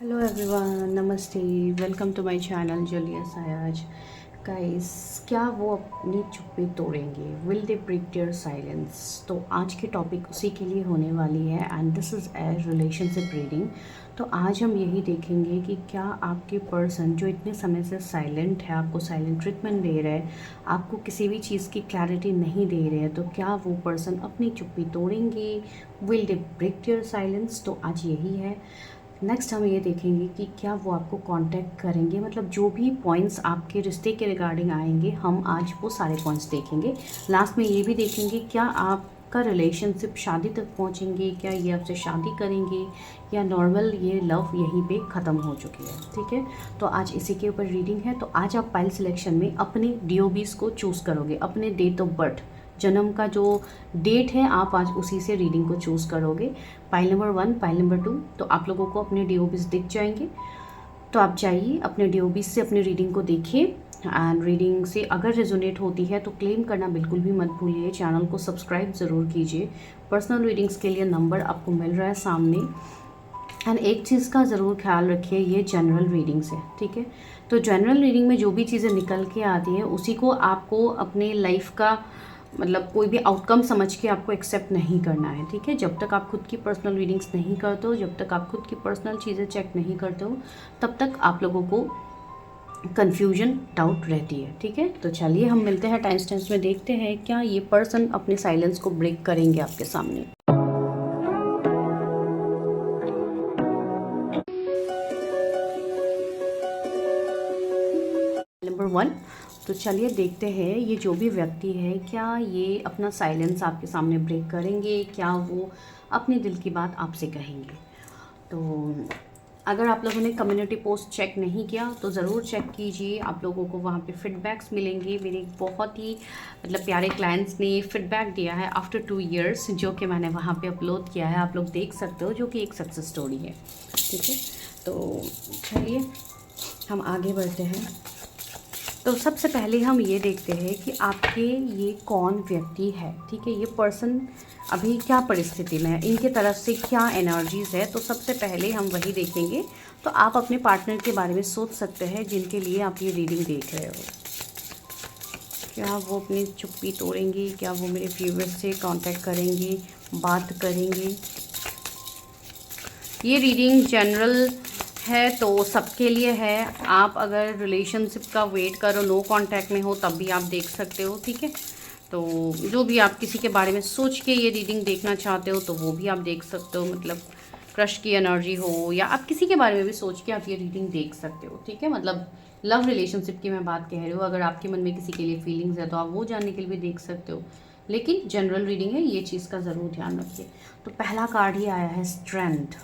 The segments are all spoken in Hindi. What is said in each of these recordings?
हेलो एवरीवन, नमस्ते। Welcome to my channel Julia says. Guys, क्या वो अपनी चुप्पी तोड़ेंगे? Will they break their silence? तो आज की टॉपिक उसी के लिए होने वाली है and this is a relationship reading. तो आज हम यही देखेंगे कि क्या आपके पर्सन जो इतने समय से साइलेंट है, आपको साइलेंट ट्रीटमेंट दे रहे हैं, आपको किसी भी चीज़ की क्लैरिटी नहीं दे रहे हैं, तो क्या वो पर्सन अपनी चुप्पी तोड़ेंगे? Will they break their silence? तो आज यही है। नेक्स्ट हम ये देखेंगे कि क्या वो आपको कांटेक्ट करेंगे, मतलब जो भी पॉइंट्स आपके रिश्ते के रिगार्डिंग आएंगे हम आज वो सारे पॉइंट्स देखेंगे। लास्ट में ये भी देखेंगे क्या आपका रिलेशनशिप शादी तक पहुंचेंगे, क्या ये आपसे शादी करेंगे या नॉर्मल ये लव यहीं पे ख़त्म हो चुकी है। ठीक है, तो आज इसी के ऊपर रीडिंग है। तो आज आप पाइल सिलेक्शन में अपने डीओबीज को चूज़ करोगे, अपने डेट ऑफ बर्थ, जन्म का जो डेट है आप आज उसी से रीडिंग को चूज़ करोगे। पाइल नंबर 1, पाइल नंबर 2, तो आप लोगों को अपने डीओबीज दिख जाएंगे। तो आप जाइए अपने डीओबीज से अपनी रीडिंग को देखिए एंड रीडिंग से अगर रेजोनेट होती है तो क्लेम करना बिल्कुल भी मत भूलिए। चैनल को सब्सक्राइब ज़रूर कीजिए। पर्सनल रीडिंग्स के लिए नंबर आपको मिल रहा है सामने। एंड एक चीज़ का ज़रूर ख्याल रखिए, ये जनरल रीडिंग्स है, ठीक है। तो जनरल रीडिंग में जो भी चीज़ें निकल के आती हैं उसी को आपको अपने लाइफ का मतलब कोई भी आउटकम समझ के आपको एक्सेप्ट नहीं करना है, ठीक है। जब तक आप खुद की पर्सनल रीडिंग्स नहीं करते हो, जब तक आप खुद की पर्सनल चीज़ें चेक नहीं करते हो, तब तक आप लोगों को कन्फ्यूजन डाउट रहती है, ठीक है। तो चलिए हम मिलते हैं टाइम स्टैम्प्स में, देखते हैं क्या ये पर्सन अपने साइलेंस को ब्रेक करेंगे आपके सामने। नंबर 1, तो चलिए देखते हैं ये जो भी व्यक्ति है क्या ये अपना साइलेंस आपके सामने ब्रेक करेंगे, क्या वो अपने दिल की बात आपसे कहेंगे। तो अगर आप लोगों ने कम्युनिटी पोस्ट चेक नहीं किया तो ज़रूर चेक कीजिए, आप लोगों को वहाँ पे फीडबैक्स मिलेंगे। मेरे बहुत ही मतलब प्यारे क्लाइंट्स ने फीडबैक दिया है आफ्टर 2 इयर्स, जो कि मैंने वहाँ पे अपलोड किया है, आप लोग देख सकते हो, जो कि एक सक्सेस स्टोरी है, ठीक है। तो चलिए हम आगे बढ़ते हैं। तो सबसे पहले हम ये देखते हैं कि आपके ये कौन व्यक्ति है, ठीक है। ये पर्सन अभी क्या परिस्थिति में है, इनके तरफ से क्या एनर्जीज़ है, तो सबसे पहले हम वही देखेंगे। तो आप अपने पार्टनर के बारे में सोच सकते हैं जिनके लिए आप ये रीडिंग देख रहे हो। क्या वो अपनी चुप्पी तोड़ेंगी, क्या वो मेरे व्यूअर्स से कांटेक्ट करेंगे, बात करेंगे। ये रीडिंग जनरल है तो सबके लिए है। आप अगर रिलेशनशिप का वेट करो, नो कांटेक्ट में हो, तब भी आप देख सकते हो, ठीक है। तो जो भी आप किसी के बारे में सोच के ये रीडिंग देखना चाहते हो तो वो भी आप देख सकते हो, मतलब क्रश की एनर्जी हो या आप किसी के बारे में भी सोच के आप ये रीडिंग देख सकते हो, ठीक है। मतलब लव रिलेशनशिप की मैं बात कह रही हूँ, अगर आपके मन में किसी के लिए फीलिंग्स है तो आप वो जानने के लिए भी देख सकते हो, लेकिन जनरल रीडिंग है, ये चीज़ का ज़रूर ध्यान रखिए। तो पहला कार्ड ही आया है स्ट्रेंथ।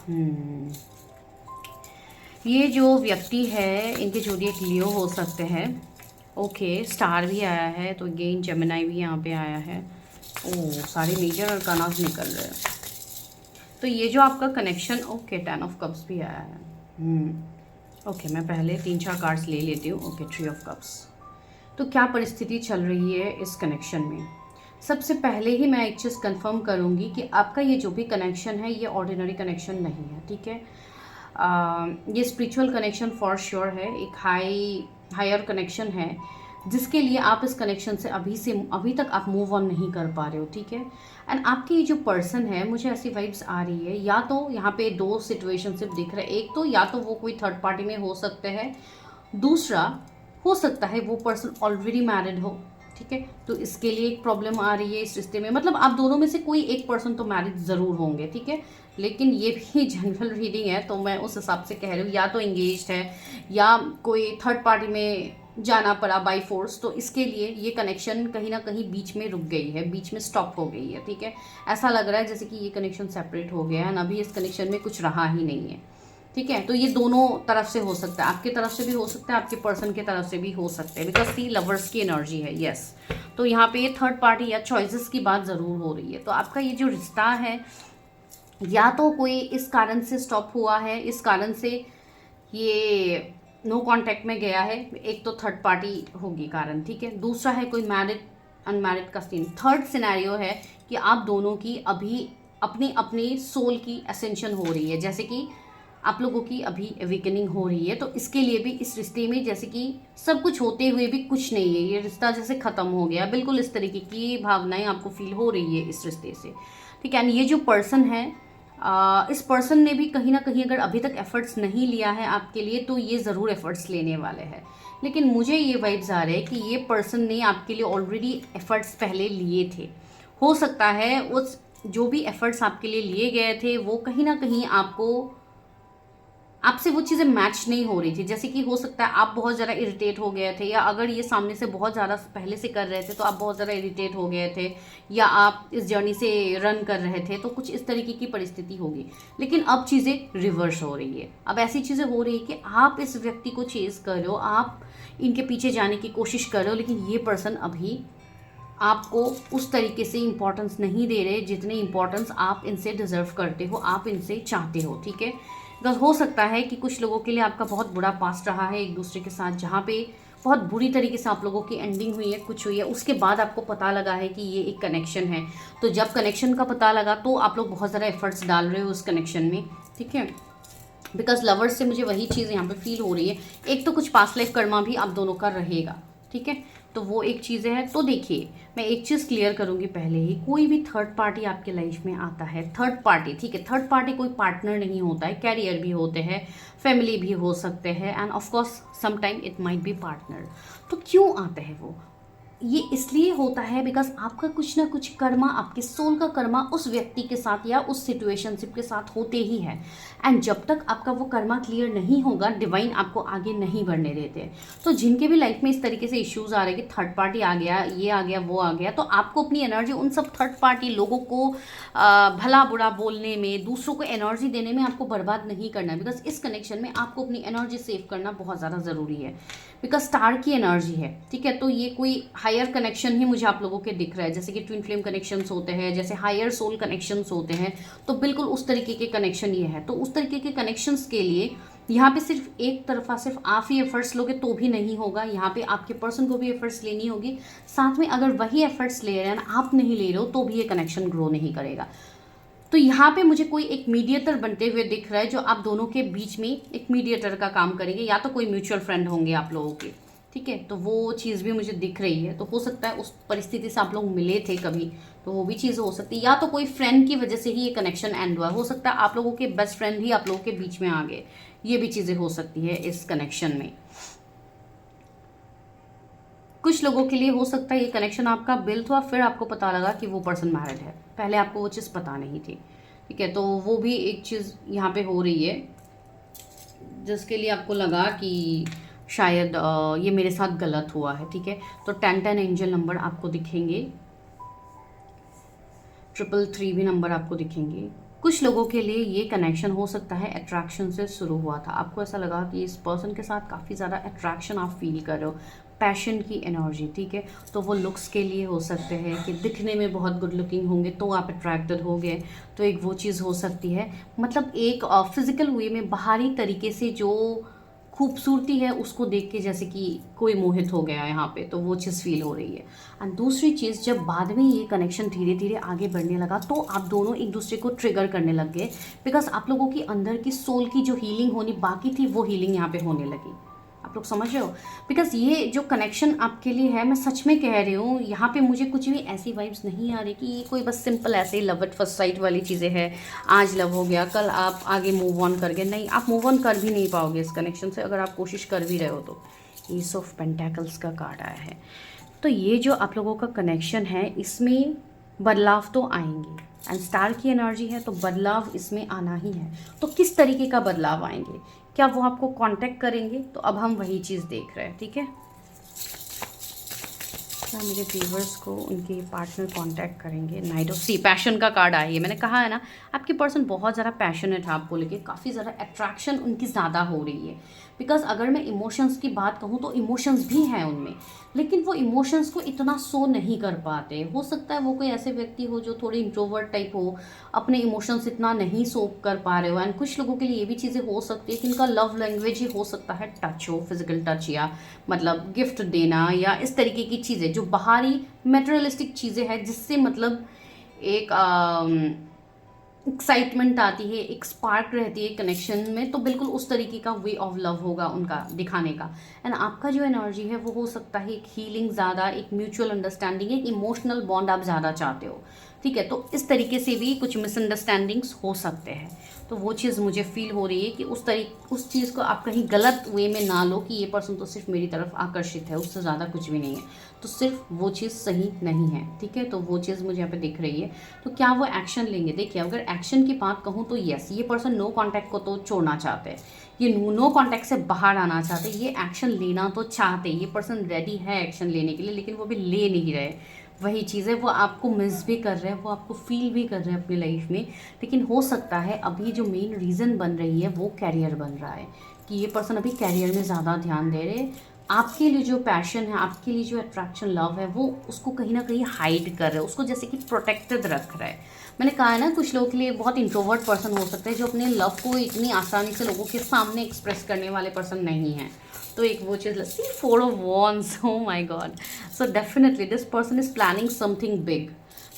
ये जो व्यक्ति है इनके जोडिएक लियो हो सकते हैं। ओके, स्टार भी आया है, तो अगेन जेमिनाई भी यहाँ पे आया है। ओह, सारे मेजर अरकानास निकल रहे हैं। तो ये जो आपका कनेक्शन, ओके, 10 ऑफ कप्स भी आया है। ओके, मैं पहले 3-4 कार्ड्स ले लेती हूँ। Okay, 3 of cups. तो क्या परिस्थिति चल रही है इस कनेक्शन में? सबसे पहले ही मैं एक चीज़ कंफर्म करूँगी कि आपका ये जो भी कनेक्शन है ये ऑर्डिनरी कनेक्शन नहीं है, ठीक है। ये स्पिरिचुअल कनेक्शन फॉर श्योर है, एक हायर कनेक्शन है जिसके लिए आप इस कनेक्शन से अभी तक आप मूव ऑन नहीं कर पा रहे हो, ठीक है। एंड आपकी ये जो पर्सन है, मुझे ऐसी वाइब्स आ रही है, या तो यहाँ पे 2 सिचुएशनशिप दिख रहे हैं। एक तो या तो वो कोई थर्ड पार्टी में हो सकते हैं, दूसरा हो सकता है वो पर्सन ऑलरेडी मैरिड हो, ठीक है। तो इसके लिए एक प्रॉब्लम आ रही है इस रिश्ते में, मतलब आप दोनों में से कोई एक पर्सन तो मैरिड ज़रूर होंगे, ठीक है। लेकिन ये भी जनरल रीडिंग है तो मैं उस हिसाब से कह रही हूँ, या तो इंगेज्ड है या कोई थर्ड पार्टी में जाना पड़ा बाई फोर्स, तो इसके लिए ये कनेक्शन कहीं ना कहीं बीच में रुक गई है, बीच में स्टॉप हो गई है, ठीक है। ऐसा लग रहा है जैसे कि ये कनेक्शन सेपरेट हो गया है ना, अभी इस कनेक्शन में कुछ रहा ही नहीं है, ठीक है। तो ये दोनों तरफ से हो सकता है, आपकी तरफ से भी हो सकता है, आपके पर्सन की तरफ से भी हो सकते हैं, बिकॉज सी लवर्स की एनर्जी है, यस। तो यहाँ पे ये थर्ड पार्टी या चॉइसेस की बात ज़रूर हो रही है। तो आपका ये जो रिश्ता है या तो कोई इस कारण से स्टॉप हुआ है, इस कारण से ये नो कांटेक्ट में गया है, एक तो थर्ड पार्टी होगी कारण, ठीक है। दूसरा है कोई मैरिड अनमैरिड का सीन। थर्ड सिनेरियो है कि आप दोनों की अभी अपनी अपनी सोल की असेंशन हो रही है, जैसे कि आप लोगों की अभी अवेकनिंग हो रही है। तो इसके लिए भी इस रिश्ते में जैसे कि सब कुछ होते हुए भी कुछ नहीं है, ये रिश्ता जैसे ख़त्म हो गया, बिल्कुल इस तरीके की भावनाएं आपको फील हो रही है इस रिश्ते से। ठीक है, ये जो पर्सन है, इस पर्सन ने भी कहीं ना कहीं अगर अभी तक एफर्ट्स नहीं लिया है आपके लिए, तो ये ज़रूर एफर्ट्स लेने वाले हैं। लेकिन मुझे ये वाइब्स आ रहे हैं कि ये पर्सन ने आपके लिए ऑलरेडी एफर्ट्स पहले लिए थे। हो सकता है उस जो भी एफर्ट्स आपके लिए लिए गए थे वो कहीं ना कहीं आपसे वो चीज़ें मैच नहीं हो रही थी। जैसे कि हो सकता है आप बहुत ज़्यादा इरिटेट हो गए थे, या अगर ये सामने से बहुत ज़्यादा पहले से कर रहे थे तो आप बहुत ज़्यादा इरिटेट हो गए थे, या आप इस जर्नी से रन कर रहे थे, तो कुछ इस तरीके की परिस्थिति होगी। लेकिन अब चीज़ें रिवर्स हो रही है। अब ऐसी चीज़ें हो रही है कि आप इस व्यक्ति को चेस कर रहे हो, आप इनके पीछे जाने की कोशिश कर रहे हो, लेकिन ये पर्सन अभी आपको उस तरीके से इम्पोर्टेंस नहीं दे रहे जितने इम्पोर्टेंस आप इनसे डिजर्व करते हो, आप इनसे चाहते हो। ठीक है, बिकॉज हो सकता है कि कुछ लोगों के लिए आपका बहुत बुरा पास्ट रहा है एक दूसरे के साथ, जहाँ पे बहुत बुरी तरीके से आप लोगों की एंडिंग हुई है, कुछ हुई है, उसके बाद आपको पता लगा है कि ये एक कनेक्शन है। तो जब कनेक्शन का पता लगा तो आप लोग बहुत ज़्यादा एफर्ट्स डाल रहे हो उस कनेक्शन में। ठीक है, बिकॉज लवर्स से मुझे वही चीज़ यहाँ पे फील हो रही है। एक तो कुछ पास्ट लाइफ कर्मा भी आप दोनों का रहेगा। ठीक है, तो वो एक चीज़ें हैं। तो देखिए, मैं एक चीज़ क्लियर करूँगी पहले ही, कोई भी थर्ड पार्टी आपके लाइफ में आता है, थर्ड पार्टी, ठीक है, थर्ड पार्टी कोई पार्टनर नहीं होता है, कैरियर भी होते हैं, फैमिली भी हो सकते हैं, and of course sometime it might be partner. तो क्यों आते हैं वो? ये इसलिए होता है बिकॉज आपका कुछ ना कुछ कर्मा, आपके सोल का कर्मा उस व्यक्ति के साथ या उस सिचुएशनशिप के साथ होते ही है। एंड जब तक आपका वो कर्मा क्लियर नहीं होगा, डिवाइन आपको आगे नहीं बढ़ने देते। तो जिनके भी लाइफ में इस तरीके से इश्यूज आ रहे हैं कि थर्ड पार्टी आ गया, ये आ गया, वो आ गया, तो आपको अपनी एनर्जी उन सब थर्ड पार्टी लोगों को भला बुरा बोलने में, दूसरों को एनर्जी देने में आपको बर्बाद नहीं करना है। बिकॉज इस कनेक्शन में आपको अपनी एनर्जी सेव करना बहुत ज़्यादा ज़रूरी है, बिकॉज स्टार की एनर्जी है। ठीक है, तो ये कोई हायर कनेक्शन ही मुझे आप लोगों के दिख रहा है, जैसे कि ट्विन फ्लेम कनेक्शंस होते हैं, जैसे हायर सोल कनेक्शंस होते हैं, तो बिल्कुल उस तरीके के कनेक्शन ये है। तो उस तरीके के कनेक्शंस के लिए यहाँ पे सिर्फ एक तरफा सिर्फ आप ही एफर्ट्स लोगे तो भी नहीं होगा, यहाँ पे आपके पर्सन को भी एफर्ट्स लेनी होगी। साथ में अगर वही एफर्ट्स ले रहे हैं ना, आप नहीं ले रहे हो, तो भी ये कनेक्शन ग्रो नहीं करेगा। तो यहाँ पे मुझे कोई एक मीडिएटर बनते हुए दिख रहा है, जो आप दोनों के बीच में एक मीडिएटर का काम करेंगे, या तो कोई म्यूचुअल फ्रेंड होंगे आप लोगों के। ठीक है, तो वो चीज़ भी मुझे दिख रही है। तो हो सकता है उस परिस्थिति से आप लोग मिले थे कभी, तो वो भी चीज़ हो सकती है, या तो कोई फ्रेंड की वजह से ही ये कनेक्शन एंड हुआ। हो सकता है आप लोगों के बेस्ट फ्रेंड ही आप लोगों के बीच में आ गए, ये भी चीज़ें हो सकती है इस कनेक्शन में। कुछ लोगों के लिए हो सकता है ये कनेक्शन आपका बिल्ड हुआ, फिर आपको पता लगा कि वो पर्सन मैरिड है, पहले आपको वो चीज़ पता नहीं थी। ठीक है, तो वो भी एक चीज़ यहाँ पे हो रही है, जिसके लिए आपको लगा कि शायद ये मेरे साथ गलत हुआ है। ठीक है, तो 10 एंजल नंबर आपको दिखेंगे, 333 भी नंबर आपको दिखेंगे। कुछ लोगों के लिए ये कनेक्शन हो सकता है अट्रैक्शन से शुरू हुआ था। आपको ऐसा लगा कि इस पर्सन के साथ काफ़ी ज़्यादा अट्रैक्शन आप फील कर रहे हो, पैशन की एनर्जी। ठीक है, तो वो लुक्स के लिए हो सकते हैं कि दिखने में बहुत गुड लुकिंग होंगे तो आप अट्रैक्टेड हो गए, तो एक वो चीज़ हो सकती है। मतलब एक फिजिकल वे में बाहरी तरीके से जो खूबसूरती है उसको देख के जैसे कि कोई मोहित हो गया यहाँ पे, तो वो चीज़ फील हो रही है। एंड दूसरी चीज़, जब बाद में ये कनेक्शन धीरे धीरे आगे बढ़ने लगा, तो आप दोनों एक दूसरे को ट्रिगर करने लग गए, बिकॉज आप लोगों की अंदर की सोल की जो हीलिंग होनी बाकी थी, वो हीलिंग यहाँ पे होने लगी। आप लोग समझ रहे हो? बिकॉज ये जो कनेक्शन आपके लिए है, मैं सच में कह रही हूँ, यहाँ पे मुझे कुछ भी ऐसी वाइब्स नहीं आ रही कि ये कोई बस सिंपल ऐसे ही लव एट फर्स्ट साइट वाली चीज़ें हैं, आज लव हो गया, कल आप आगे मूव ऑन कर गए। नहीं, आप मूव ऑन कर भी नहीं पाओगे इस कनेक्शन से, अगर आप कोशिश कर भी रहे हो तो। ईस ऑफ पेंटेकल्स का कार्ड आया है। तो ये जो आप लोगों का कनेक्शन है, इसमें बदलाव तो आएंगे, एंड स्टार की एनर्जी है, तो बदलाव इसमें आना ही है। तो किस तरीके का बदलाव आएंगे, क्या वो आपको कांटेक्ट करेंगे? तो अब हम वही चीज़ देख रहे हैं। ठीक है, क्या मेरे व्यूवर्स को उनके पार्टनर कांटेक्ट करेंगे? नाइट ऑफ सी, पैशन का कार्ड आया है। मैंने कहा है ना, आपके पर्सन बहुत ज़्यादा पैशनेट है आपको लेके, काफ़ी ज़्यादा अट्रैक्शन उनकी ज़्यादा हो रही है। बिकॉज अगर मैं इमोशंस की बात कहूँ तो इमोशंस भी हैं उनमें, लेकिन वो इमोशंस को इतना शो नहीं कर पाते। हो सकता है वो कोई ऐसे व्यक्ति हो जो थोड़े इंट्रोवर्ट टाइप हो, अपने इमोशंस इतना नहीं शो कर पा रहे हो। एंड कुछ लोगों के लिए ये भी चीज़ें हो सकती है कि इनका लव लैंग्वेज ही हो सकता है टच हो, फिजिकल टच, या मतलब गिफ्ट देना, या इस तरीके की चीज़ें जो बाहरी मेटेरियलिस्टिक चीज़ें हैं, जिससे मतलब एक एक्साइटमेंट आती है, एक स्पार्क रहती है कनेक्शन में, तो बिल्कुल उस तरीके का वे ऑफ लव होगा उनका दिखाने का। एंड आपका जो एनर्जी है वो हो सकता है एक हीलिंग ज़्यादा, एक म्यूचुअल अंडरस्टैंडिंग, एक इमोशनल बॉन्ड आप ज़्यादा चाहते हो, ठीक है। तो इस तरीके से भी कुछ मिसअंडरस्टैंडिंग्स हो सकते हैं। तो वो चीज़ मुझे फील हो रही है कि उस चीज़ को आप कहीं गलत वे में ना लो कि ये पर्सन तो सिर्फ मेरी तरफ आकर्षित है, उससे ज़्यादा कुछ भी नहीं है, तो सिर्फ वो चीज़ सही नहीं है, ठीक है। तो वो चीज़ मुझे यहाँ पे दिख रही है। तो क्या वो एक्शन लेंगे? देखिए, अगर एक्शन की बात कहूँ तो यस, ये पर्सन नो कॉन्टैक्ट को तो छोड़ना चाहते हैं, ये नो कॉन्टैक्ट से बाहर आना चाहते हैं, ये एक्शन लेना तो चाहते हैं, ये पर्सन रेडी है एक्शन लेने के लिए, लेकिन वो भी ले नहीं रहे। वही चीज़ है, वो आपको मिस भी कर रहे हैं, वो आपको फील भी कर रहे हैं अपनी लाइफ में। लेकिन हो सकता है अभी जो मेन रीज़न बन रही है वो कैरियर बन रहा है, कि ये पर्सन अभी कैरियर में ज़्यादा ध्यान दे रहे हैं। आपके लिए जो पैशन है, आपके लिए जो अट्रैक्शन लव है, वो उसको कहीं ना कहीं हाइड कर रहे हैं, उसको जैसे कि प्रोटेक्टेड रख रहा है। मैंने कहा है ना, कुछ लोगों के लिए बहुत इंट्रोवर्ट पर्सन हो सकता है जो अपने लव को इतनी आसानी से लोगों के सामने एक्सप्रेस करने वाले पर्सन नहीं है। तो एक वो चीज़, सी 4 of wands, oh my God. So definitely this person is planning something big,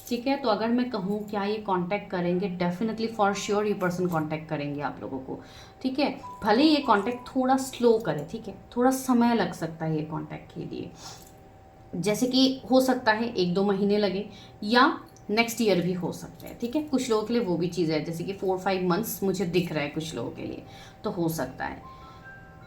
ठीक है। तो अगर मैं कहूँ क्या ये कांटेक्ट करेंगे, डेफिनेटली फॉर श्योर ये पर्सन कांटेक्ट करेंगे आप लोगों को, ठीक है। भले ये कांटेक्ट थोड़ा स्लो करे, ठीक है, थोड़ा समय लग सकता है ये कांटेक्ट के लिए, जैसे कि हो सकता है 1-2 महीने लगे, या नेक्स्ट ईयर भी हो सकता है, ठीक है। कुछ लोगों के लिए वो भी चीज़ है, जैसे कि 4-5 मंथ्स मुझे दिख रहा है कुछ लोगों के लिए, तो हो सकता है।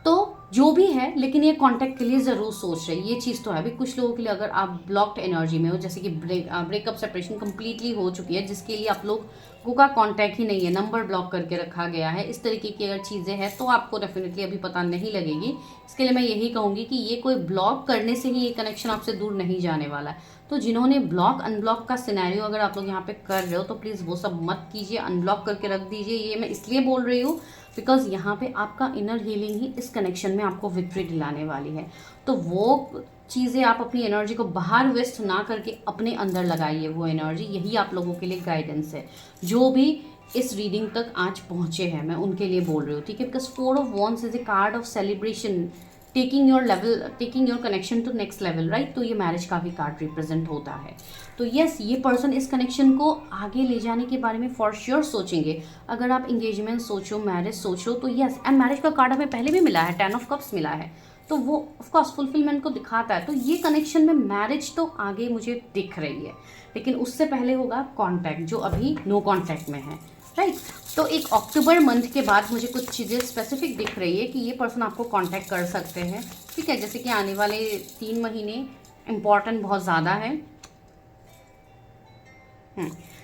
तो जो भी है, लेकिन ये कांटेक्ट के लिए ज़रूर सोच रहे हैं, ये चीज़ तो है। अभी कुछ लोगों के लिए अगर आप ब्लॉक्ड एनर्जी में हो, जैसे कि ब्रेकअप सेपरेशन कंप्लीटली हो चुकी है, जिसके लिए आप लोगों का कांटेक्ट ही नहीं है, नंबर ब्लॉक करके रखा गया है, इस तरीके की अगर चीज़ें हैं, तो आपको डेफिनेटली अभी पता नहीं लगेगी। इसके लिए मैं यही कहूँगी कि ये कोई ब्लॉक करने से ही ये कनेक्शन आपसे दूर नहीं जाने वाला है। तो जिन्होंने ब्लॉक अनब्लॉक का सिनेरियो अगर आप लोग यहाँ पे कर रहे हो, तो प्लीज़ वो सब मत कीजिए, अनब्लॉक करके रख दीजिए। ये मैं इसलिए बोल रही हूँ बिकॉज यहाँ पे आपका इनर हीलिंग ही इस कनेक्शन में आपको विक्ट्री दिलाने वाली है। तो वो चीज़ें आप अपनी एनर्जी को बाहर वेस्ट ना करके अपने अंदर लगाइए, वो एनर्जी, यही आप लोगों के लिए गाइडेंस है। जो भी इस रीडिंग तक आज पहुँचे हैं, मैं उनके लिए बोल रही हूँ, ठीक है। Because 4 of wands is a card of celebration, taking your connection to next level, right. तो ये मैरिज का भी कार्ड रिप्रेजेंट होता है। तो यस, ये पर्सन इस कनेक्शन को आगे ले जाने के बारे में फॉर श्योर सोचेंगे। अगर आप इंगेजमेंट सोचो, मैरिज सोचो, तो यस, एंड मैरिज का कार्ड हमें पहले भी मिला है, 10 ऑफ कप्स मिला है, तो वो ऑफकोर्स फुलफिलमेंट को दिखाता है। तो ये कनेक्शन में मैरिज तो आगे मुझे दिख रही है, लेकिन उससे पहले होगा कॉन्टैक्ट, जो अभी नो कॉन्टैक्ट में है, राइट। तो एक अक्टूबर मंथ के बाद मुझे कुछ चीज़ें स्पेसिफिक दिख रही है कि ये पर्सन आपको कांटेक्ट कर सकते हैं, ठीक है। जैसे कि आने वाले 3 महीने इम्पॉर्टेंट बहुत ज़्यादा है।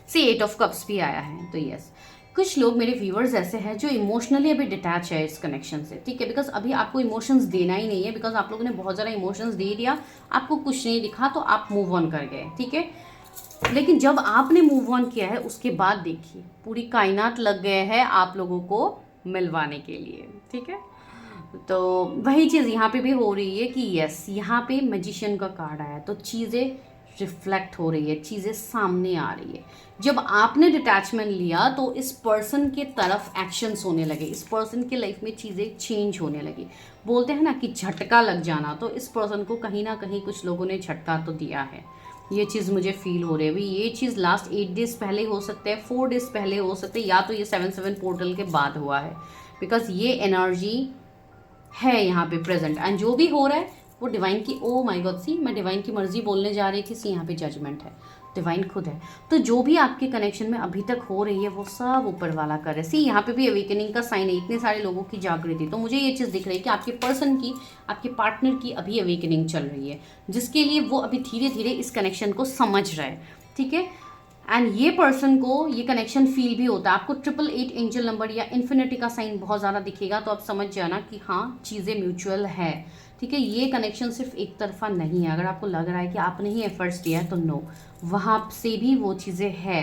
सी 8 ऑफ कप्स भी आया है, तो यस, कुछ लोग मेरे व्यूअर्स ऐसे हैं जो इमोशनली अभी डिटैच है इस कनेक्शन से, ठीक है। बिकॉज अभी आपको इमोशंस देना ही नहीं है, बिकॉज आप लोगों ने बहुत ज़्यादा इमोशंस दे दिया, आपको कुछ नहीं दिखा, तो आप मूव ऑन कर गए, ठीक है। लेकिन जब आपने मूव ऑन किया है, उसके बाद देखिए पूरी कायनात लग गए हैं आप लोगों को मिलवाने के लिए, ठीक है। तो वही चीज़ यहाँ पे भी हो रही है कि यस, यहाँ पे मैजिशियन का कार्ड आया, तो चीज़ें रिफ्लेक्ट हो रही है, चीज़ें सामने आ रही है। जब आपने डिटैचमेंट लिया तो इस पर्सन के तरफ एक्शंस होने लगे, इस पर्सन के लाइफ में चीज़ें चेंज होने लगी। बोलते हैं ना कि झटका लग जाना, तो इस पर्सन को कहीं ना कहीं कुछ लोगों ने झटका तो दिया है। ये चीज़ मुझे फील हो रही है। अभी ये चीज़ लास्ट 8 डेज पहले हो सकते हैं, 4 डेज पहले हो सकते हैं, या तो ये 7/7 पोर्टल के बाद हुआ है, बिकॉज ये एनर्जी है यहाँ पे प्रेजेंट। एंड जो भी हो रहा है वो डिवाइन की, ओ माय गॉड, सी मैं डिवाइन की मर्जी बोलने जा रही थी, सी यहाँ पे जजमेंट है, डिवाइन खुद है। तो जो भी आपके कनेक्शन में अभी तक हो रही है वो सब ऊपर वाला कर है। सी यहाँ पे भी अवेकनिंग का साइन है, इतने सारे लोगों की जागृति। तो मुझे ये चीज़ दिख रही है कि आपके पर्सन की, आपके पार्टनर की अभी अवेकनिंग चल रही है, जिसके लिए वो अभी धीरे धीरे इस कनेक्शन को समझ रहा है, ठीक है। एंड ये पर्सन को ये कनेक्शन फील भी होता है। आपको 888 एंजल नंबर या इन्फिनिटी का साइन बहुत ज़्यादा दिखेगा, तो आप समझ जाना कि हाँ, चीज़ें म्यूचुअल है, ठीक है। ये कनेक्शन सिर्फ एक तरफा नहीं है। अगर आपको लग रहा है कि आपने ही एफर्ट्स दिया है, तो नो, वहाँ से भी वो चीज़ें है,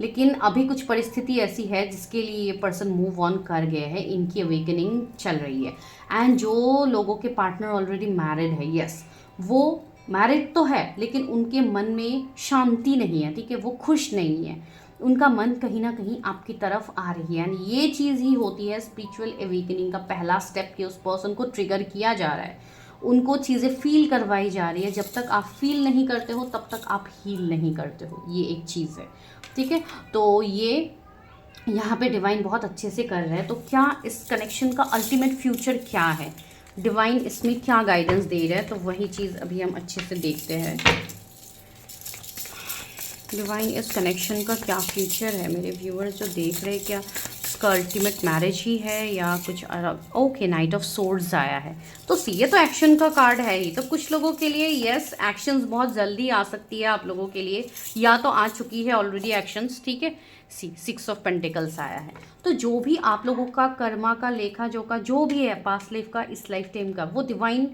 लेकिन अभी कुछ परिस्थिति ऐसी है जिसके लिए ये पर्सन मूव ऑन कर गए हैं, इनकी अवेकनिंग चल रही है। एंड जो लोगों के पार्टनर ऑलरेडी मैरिड है, यस, वो मैरिड तो है, लेकिन उनके मन में शांति नहीं है, ठीक है, वो खुश नहीं है, उनका मन कहीं ना कहीं आपकी तरफ आ रही है। एंड ये चीज़ ही होती है स्पिरिचुअल अवेकनिंग का पहला स्टेप, कि उस पर्सन को ट्रिगर किया जा रहा है, उनको चीज़ें फील करवाई जा रही है। जब तक आप फील नहीं करते हो, तब तक आप हील नहीं करते हो, ये एक चीज़ है, ठीक है। तो ये यहाँ पे डिवाइन बहुत अच्छे से कर रहे हैं। तो क्या इस कनेक्शन का अल्टीमेट फ्यूचर क्या है, डिवाइन इसमें क्या गाइडेंस दे रहा है, तो वही चीज़ अभी हम अच्छे से देखते हैं। डिवाइन इस कनेक्शन का क्या फ्यूचर है, मेरे व्यूअर्स जो देख रहे हैं, क्या इसका अल्टीमेट मैरिज ही है या कुछ अलग। ओके, नाइट ऑफ सोर्ड्स आया है, तो सी ये तो एक्शन का कार्ड है ही। तो कुछ लोगों के लिए यस, एक्शंस बहुत जल्दी आ सकती है आप लोगों के लिए, या तो आ चुकी है ऑलरेडी एक्शंस, ठीक है। सी 6 ऑफ पेंटिकल्स आया है। तो जो भी आप लोगों का कर्मा का, लेखा जो का जो भी है, पास्ट लाइफ का, इस लाइफ टाइम का, वो डिवाइन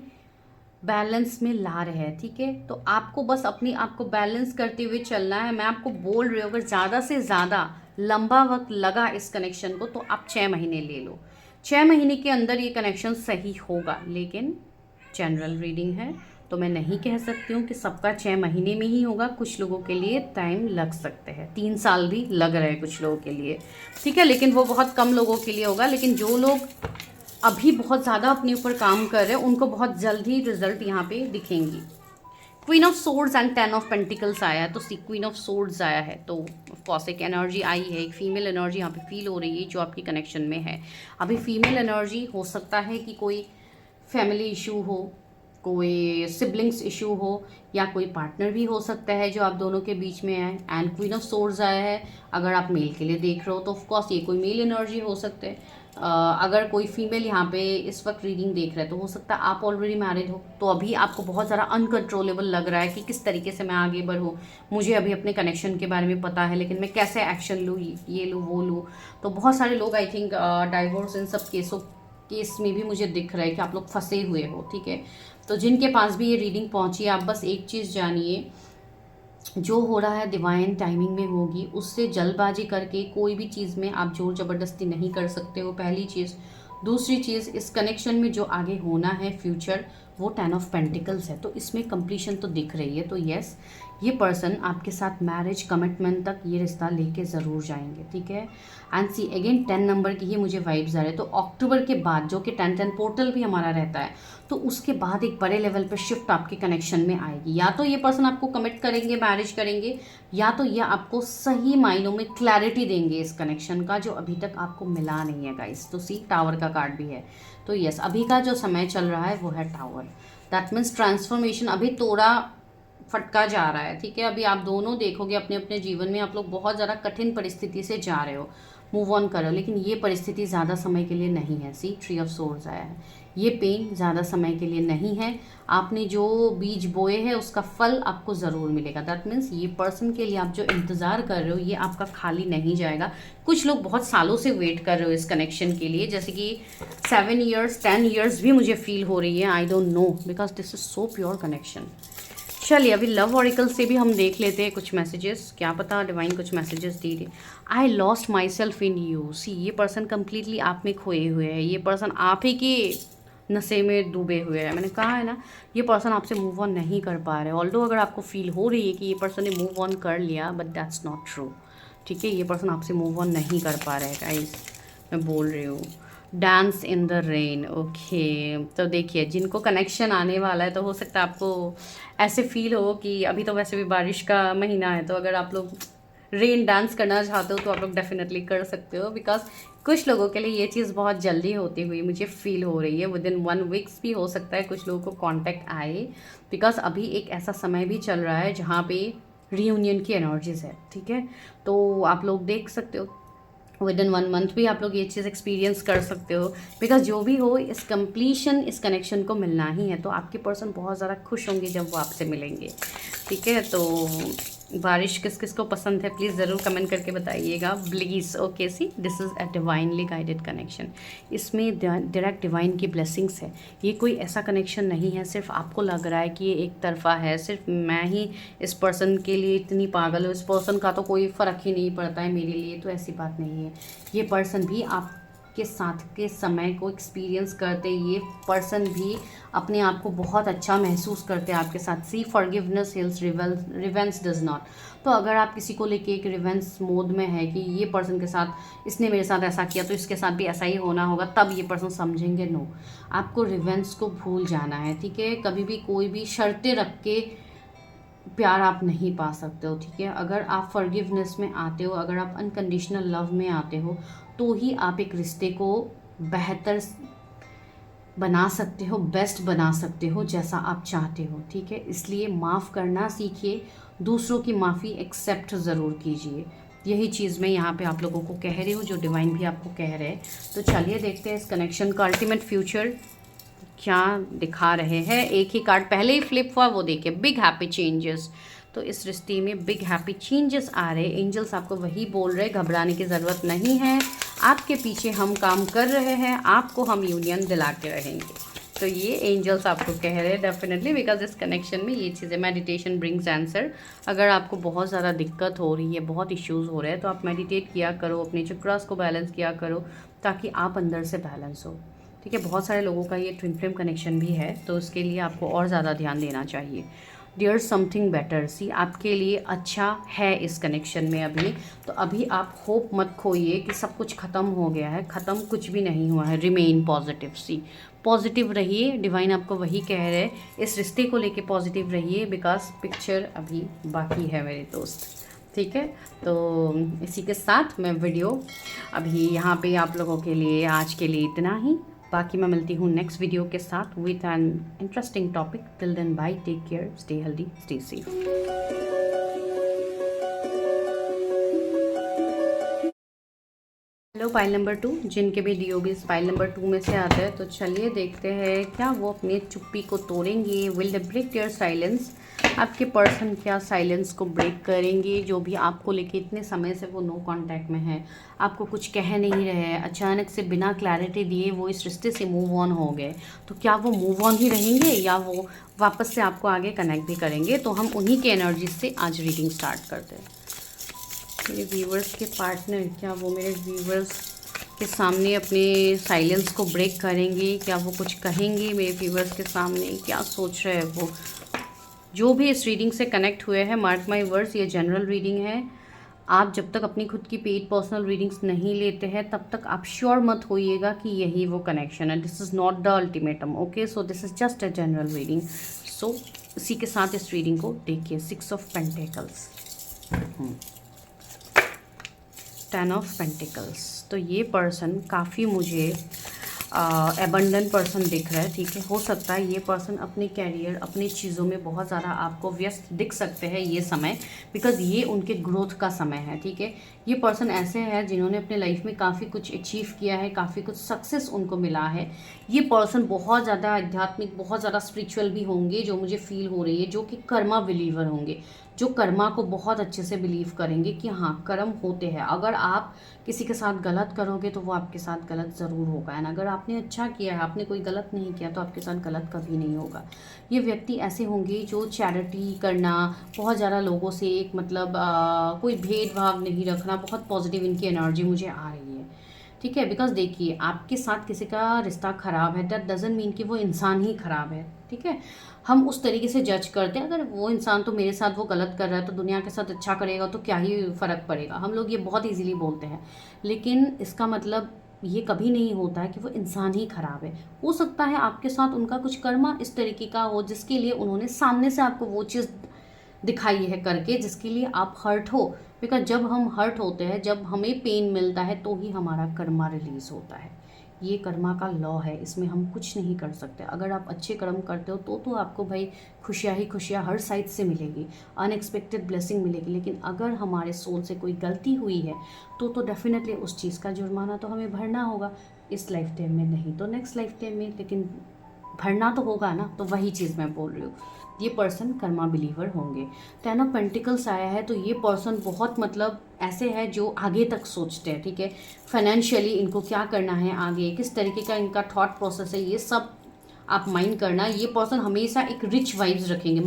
बैलेंस में ला रहे हैं, ठीक है। तो आपको बस अपनी आपको बैलेंस करते हुए चलना है। मैं आपको बोल रही हूँ, अगर ज़्यादा से ज़्यादा लंबा वक्त लगा इस कनेक्शन को, तो आप 6 महीने ले लो। 6 महीने के अंदर ये कनेक्शन सही होगा, लेकिन जनरल रीडिंग है, तो मैं नहीं कह सकती हूँ कि सबका 6 महीने में ही होगा। कुछ लोगों के लिए टाइम लग सकते हैं, 3 साल भी लग रहे हैं कुछ लोगों के लिए, ठीक है। लेकिन वो बहुत कम लोगों के लिए होगा। लेकिन जो लोग अभी बहुत ज़्यादा अपने ऊपर काम कर रहे हैं, उनको बहुत जल्द ही रिजल्ट यहाँ पे दिखेंगी। Queen of swords and 10 of pentacles आया है, तो सी क्वीन ऑफ सोर्ड्स आया है, तो ऑफकोर्स एक एनर्जी आई है, एक फीमेल एनर्जी यहाँ पे फील हो रही है जो आपकी कनेक्शन में है। अभी फीमेल एनर्जी हो सकता है कि कोई फैमिली इशू हो, कोई सिबलिंग्स इशू हो, या कोई पार्टनर भी हो सकता है जो आप दोनों के बीच में है। एंड क्वीन ऑफ सोर्ड्स आया है। अगर आप मेल के लिए देख रहे हो तो ऑफकोर्स ये कोई मेल एनर्जी हो सकते हैं। अगर कोई फीमेल यहाँ पे इस वक्त रीडिंग देख रहा है, तो हो सकता है आप ऑलरेडी मैरिड हो, तो अभी आपको बहुत ज़्यादा अनकंट्रोलेबल लग रहा है कि किस तरीके से मैं आगे बढ़ूँ। मुझे अभी अपने कनेक्शन के बारे में पता है, लेकिन मैं कैसे एक्शन लूँ, ये लूँ वो लूँ। तो बहुत सारे लोग आई थिंक डाइवोर्स इन सब केस में भी मुझे दिख रहा है कि आप लोग फंसे हुए हो, ठीक है। तो जिनके पास भी ये रीडिंग पहुंची है, आप बस एक चीज़ जानिए, जो हो रहा है डिवाइन टाइमिंग में होगी। उससे जल्दबाजी करके कोई भी चीज़ में आप जोर ज़बरदस्ती नहीं कर सकते हो, पहली चीज़। दूसरी चीज़, इस कनेक्शन में जो आगे होना है फ्यूचर, वो 10 ऑफ पेंटिकल्स है, तो इसमें कंप्लीशन तो दिख रही है। तो यस, ये पर्सन आपके साथ मैरिज कमिटमेंट तक ये रिश्ता लेके ज़रूर जाएंगे, ठीक है। एंड सी अगेन 10 नंबर की ही मुझे वाइब्स आ रहे हैं। तो अक्टूबर के बाद, जो कि 10-10 पोर्टल भी हमारा रहता है, तो उसके बाद एक बड़े लेवल पे शिफ्ट आपके कनेक्शन में आएगी। या तो ये पर्सन आपको कमिट करेंगे, मैरिज करेंगे, या तो ये आपको सही मायनों में क्लैरिटी देंगे इस कनेक्शन का, जो अभी तक आपको मिला नहीं है गाइस। तो सी टावर का कार्ड भी है। तो यस, अभी का जो समय चल रहा है वो है टावर। दैट मीन्स ट्रांसफॉर्मेशन, अभी तोड़ा फटका जा रहा है, ठीक है। अभी आप दोनों देखोगे अपने अपने जीवन में, आप लोग बहुत ज़्यादा कठिन परिस्थिति से जा रहे हो, मूव ऑन करो, लेकिन ये परिस्थिति ज़्यादा समय के लिए नहीं है। सी 3 ऑफ सोर्ड्स आया है। ये पेन ज़्यादा समय के लिए नहीं है। आपने जो बीज बोए हैं उसका फल आपको ज़रूर मिलेगा। दैट मीन्स ये पर्सन के लिए आप जो इंतज़ार कर रहे हो, ये आपका खाली नहीं जाएगा। कुछ लोग बहुत सालों से वेट कर रहे हो इस कनेक्शन के लिए, जैसे कि 7 ईयर्स 10 ईयर्स भी मुझे फील हो रही है। I don't know, because this is so pure connection. चलिए अभी लव ऑरिकल से भी हम देख लेते हैं कुछ मैसेजेस, क्या पता डिवाइन कुछ मैसेजेस दे दे। I lost myself in you. See ये पर्सन कंप्लीटली आप में खोए हुए हैं, ये पर्सन आप ही के नशे में डूबे हुए हैं। मैंने कहा है ना, ये पर्सन आपसे मूव ऑन नहीं कर पा रहे। ऑल्दो अगर आपको फील हो रही है कि ये पर्सन ने मूव ऑन कर लिया, बट दैट्स नॉट ट्रू, ठीक है। ये पर्सन आपसे मूव ऑन नहीं कर पा रहे गाइस, मैं बोल रही हूँ। Dance in the rain, okay. तो देखिए, जिनको कनेक्शन आने वाला है, तो हो सकता है आपको ऐसे फील हो कि अभी तो वैसे भी बारिश का महीना है, तो अगर आप लोग रेन डांस करना चाहते हो तो आप लोग डेफिनेटली कर सकते हो। बिकॉज कुछ लोगों के लिए ये चीज़ बहुत जल्दी होती हुई मुझे फील हो रही है। विद इन 1 वीक्स भी हो सकता है कुछ लोगों को कॉन्टैक्ट आए, बिकॉज अभी एक ऐसा समय भी चल रहा है जहाँ पे रीयूनियन की एनर्जीज है, ठीक है। तो आप लोग देख सकते हो विद इन 1 मंथ भी आप लोग ये चीज़ एक्सपीरियंस कर सकते हो। बिकॉज जो भी हो, इस कंप्लीशन इस कनेक्शन को मिलना ही है। तो आपके पर्सन बहुत ज़्यादा खुश होंगे जब वो आपसे मिलेंगे, ठीक है। तो बारिश किस किस को पसंद है प्लीज़ ज़रूर कमेंट करके बताइएगा please. Okay, see this is a divinely guided connection. इसमें डायरेक्ट डिवाइन की ब्लेसिंग्स है। ये कोई ऐसा कनेक्शन नहीं है सिर्फ आपको लग रहा है कि ये एक तरफा है, सिर्फ मैं ही इस पर्सन के लिए इतनी पागल हूँ, इस पर्सन का तो कोई फ़र्क ही नहीं पड़ता है मेरे लिए, तो ऐसी बात नहीं है। ये पर्सन भी आपके साथ के समय को एक्सपीरियंस करते, ये पर्सन भी अपने आप को बहुत अच्छा महसूस करते हैं आपके साथ। सी फॉरगिवनेस हील्स रिवेंस डज नॉट। तो अगर आप किसी को लेके एक रिवेंस मोड में है कि ये पर्सन के साथ, इसने मेरे साथ ऐसा किया तो इसके साथ भी ऐसा ही होना होगा, तब ये पर्सन समझेंगे। नो, आपको रिवेंस को भूल जाना है, ठीक है। कभी भी कोई भी शर्तें रख के प्यार आप नहीं पा सकते हो, ठीक है। अगर आप फॉरगिवनेस में आते हो, अगर आप अनकंडीशनल लव में आते हो, तो ही आप एक रिश्ते को बेहतर बना सकते हो, बेस्ट बना सकते हो जैसा आप चाहते हो, ठीक है। इसलिए माफ़ करना सीखिए, दूसरों की माफ़ी एक्सेप्ट ज़रूर कीजिए। यही चीज़ मैं यहाँ पे आप लोगों को कह रही हूँ, जो डिवाइन भी आपको कह रहे हैं। तो चलिए देखते हैं इस कनेक्शन का अल्टीमेट फ्यूचर क्या दिखा रहे हैं। एक ही कार्ड पहले ही फ्लिप हुआ, वो देखिए, बिग हैप्पी चेंजेस। तो इस रिश्ते में बिग हैप्पी चेंजेस आ रहे हैं। एंजल्स आपको वही बोल रहे हैं, घबराने की ज़रूरत नहीं है, आपके पीछे हम काम कर रहे हैं, आपको हम यूनियन दिला के रहेंगे। तो ये एंजल्स आपको कह रहे हैं डेफिनेटली, बिकॉज इस कनेक्शन में ये चीज़ें, मेडिटेशन ब्रिंग्स आंसर। अगर आपको बहुत ज़्यादा दिक्कत हो रही है, बहुत इश्यूज़ हो रहे हैं, तो आप मेडिटेट किया करो, अपने चक्रास को बैलेंस किया करो, ताकि आप अंदर से बैलेंस हो, ठीक है। बहुत सारे लोगों का ये ट्विन फ्लेम कनेक्शन भी है, तो उसके लिए आपको और ज़्यादा ध्यान देना चाहिए। डियर समथिंग बेटर, सी आपके लिए अच्छा है इस कनेक्शन में अभी। तो अभी आप होप मत खोइए कि सब कुछ ख़त्म हो गया है, ख़त्म कुछ भी नहीं हुआ है। रिमेन पॉजिटिव, सी पॉजिटिव रहिए, डिवाइन आपको वही कह रहे हैं। इस रिश्ते को लेके पॉजिटिव रहिए, बिकॉज पिक्चर अभी बाकी है मेरे दोस्त, ठीक है। तो इसी के साथ मैं वीडियो अभी यहाँ पे आप लोगों के लिए आज के लिए इतना ही। बाकी मैं मिलती हूँ नेक्स्ट वीडियो के साथ with an interesting topic. Till then bye, take care, stay healthy, stay safe. Hello pile number 2, जिनके भी डीओबीज पाइल नंबर 2 में से आते हैं, तो चलिए देखते हैं क्या वो अपनी चुप्पी को तोड़ेंगे। Will they break their silence? आपके पर्सन क्या साइलेंस को ब्रेक करेंगे? जो भी आपको लेके इतने समय से वो नो कांटेक्ट में है, आपको कुछ कह नहीं रहे हैं, अचानक से बिना क्लैरिटी दिए वो इस रिश्ते से मूव ऑन हो गए, तो क्या वो मूव ऑन ही रहेंगे या वो वापस से आपको आगे कनेक्ट भी करेंगे? तो हम उन्हीं के एनर्जी से आज रीडिंग स्टार्ट करते हैं। मेरे व्यूवर्स के पार्टनर, क्या वो मेरे व्यूवर्स के सामने अपने साइलेंस को ब्रेक करेंगे? क्या वो कुछ कहेंगे मेरे व्यूवर्स के सामने? क्या सोच रहे हैं वो? जो भी इस रीडिंग से कनेक्ट हुए हैं, मार्क माई वर्ड्स, ये जनरल रीडिंग है। आप जब तक अपनी खुद की पेड पर्सनल रीडिंग्स नहीं लेते हैं, तब तक आप श्योर मत होइएगा कि यही वो कनेक्शन है। This is not the ultimatum, okay. So this is just a general reading. सो इसी के साथ इस रीडिंग को देखिए। 6 ऑफ पेंटिकल्स, 10 ऑफ पेंटिकल्स। तो ये पर्सन काफ़ी मुझे एबंडेंट पर्सन दिख रहा है, ठीक है। हो सकता है ये पर्सन अपने कैरियर, अपनी चीज़ों में बहुत ज़्यादा आपको व्यस्त दिख सकते हैं ये समय, बिकॉज ये उनके ग्रोथ का समय है, ठीक है। ये पर्सन ऐसे हैं जिन्होंने अपने लाइफ में काफ़ी कुछ अचीव किया है, काफ़ी कुछ सक्सेस उनको मिला है। ये पर्सन बहुत ज़्यादा आध्यात्मिक, बहुत ज़्यादा स्पिरिचुअल भी होंगे, जो मुझे फील हो रही है, जो कि कर्मा बिलीवर होंगे, जो कर्मा को बहुत अच्छे से बिलीव करेंगे कि हाँ कर्म होते हैं। अगर आप किसी के साथ गलत करोगे तो वो आपके साथ गलत ज़रूर होगा, एंड अगर आपने अच्छा किया है, आपने कोई गलत नहीं किया, तो आपके साथ गलत कभी नहीं होगा। ये व्यक्ति ऐसे होंगे जो चैरिटी करना, बहुत ज़्यादा लोगों से एक मतलब कोई भेदभाव नहीं रखना, बहुत पॉजिटिव इनकी एनर्जी मुझे आ रही है, ठीक है। बिकॉज देखिए, आपके साथ किसी का रिश्ता ख़राब है, दैट डजंट मीन कि वो इंसान ही ख़राब है, ठीक है। हम उस तरीके से जज करते हैं, अगर वो इंसान तो मेरे साथ वो गलत कर रहा है, तो दुनिया के साथ अच्छा करेगा तो क्या ही फ़र्क पड़ेगा। हम लोग ये बहुत इजीली बोलते हैं, लेकिन इसका मतलब ये कभी नहीं होता है कि वो इंसान ही ख़राब है। हो सकता है आपके साथ उनका कुछ कर्मा इस तरीके का हो, जिसके लिए उन्होंने सामने से आपको वो चीज़ दिखाई है करके, जिसके लिए आप हर्ट हो। बिकॉज जब हम हर्ट होते हैं, जब हमें पेन मिलता है, तो ही हमारा कर्मा रिलीज़ होता है। ये कर्मा का लॉ है, इसमें हम कुछ नहीं कर सकते। अगर आप अच्छे कर्म करते हो तो आपको भाई खुशियाँ ही खुशियाँ हर साइड से मिलेगी, अनएक्सपेक्टेड ब्लेसिंग मिलेगी। लेकिन अगर हमारे सोल से कोई गलती हुई है, तो डेफिनेटली उस चीज़ का जुर्माना तो हमें भरना होगा, इस लाइफ टाइम में नहीं तो नेक्स्ट लाइफ टाइम में, लेकिन भरना तो होगा ना। तो वही चीज़ मैं बोल रही हूँ, ये पर्सन कर्मा बिलीवर होंगे। 10 ऑफ पेंटिकल्स आया है, तो ये पर्सन बहुत मतलब ऐसे है जो आगे तक सोचते हैं, ठीक है। फाइनेंशियली इनको क्या करना है आगे, किस तरीके का इनका थॉट प्रोसेस है, ये सब आप माइंड करना। ये पर्सन हमेशा एक रिच वाइब्स रखेंगे,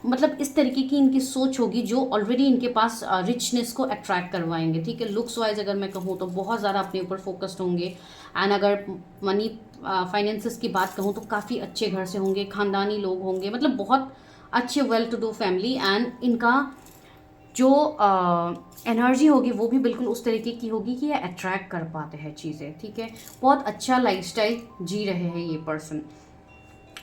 मतलब इस तरीके की इनकी सोच होगी जो ऑलरेडी इनके पास रिचनेस को अट्रैक्ट करवाएंगे, ठीक है। लुक्स वाइज अगर मैं कहूँ तो बहुत ज़्यादा अपने ऊपर फोकस्ड होंगे, एंड अगर मनी फाइनेंसेस की बात कहूँ तो काफ़ी अच्छे घर से होंगे, ख़ानदानी लोग होंगे, मतलब बहुत अच्छे well to do family. And इनका जो एनर्जी होगी वो भी बिल्कुल उस तरीके की होगी कि ये अट्रैक्ट कर पाते हैं चीज़ें, ठीक है। बहुत अच्छा लाइफस्टाइल जी रहे हैं ये पर्सन।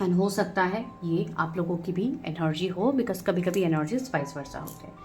एंड हो सकता है ये आप लोगों की भी एनर्जी हो, बिकॉज कभी कभी एनर्जीज वाइस वर्सा होते हैं।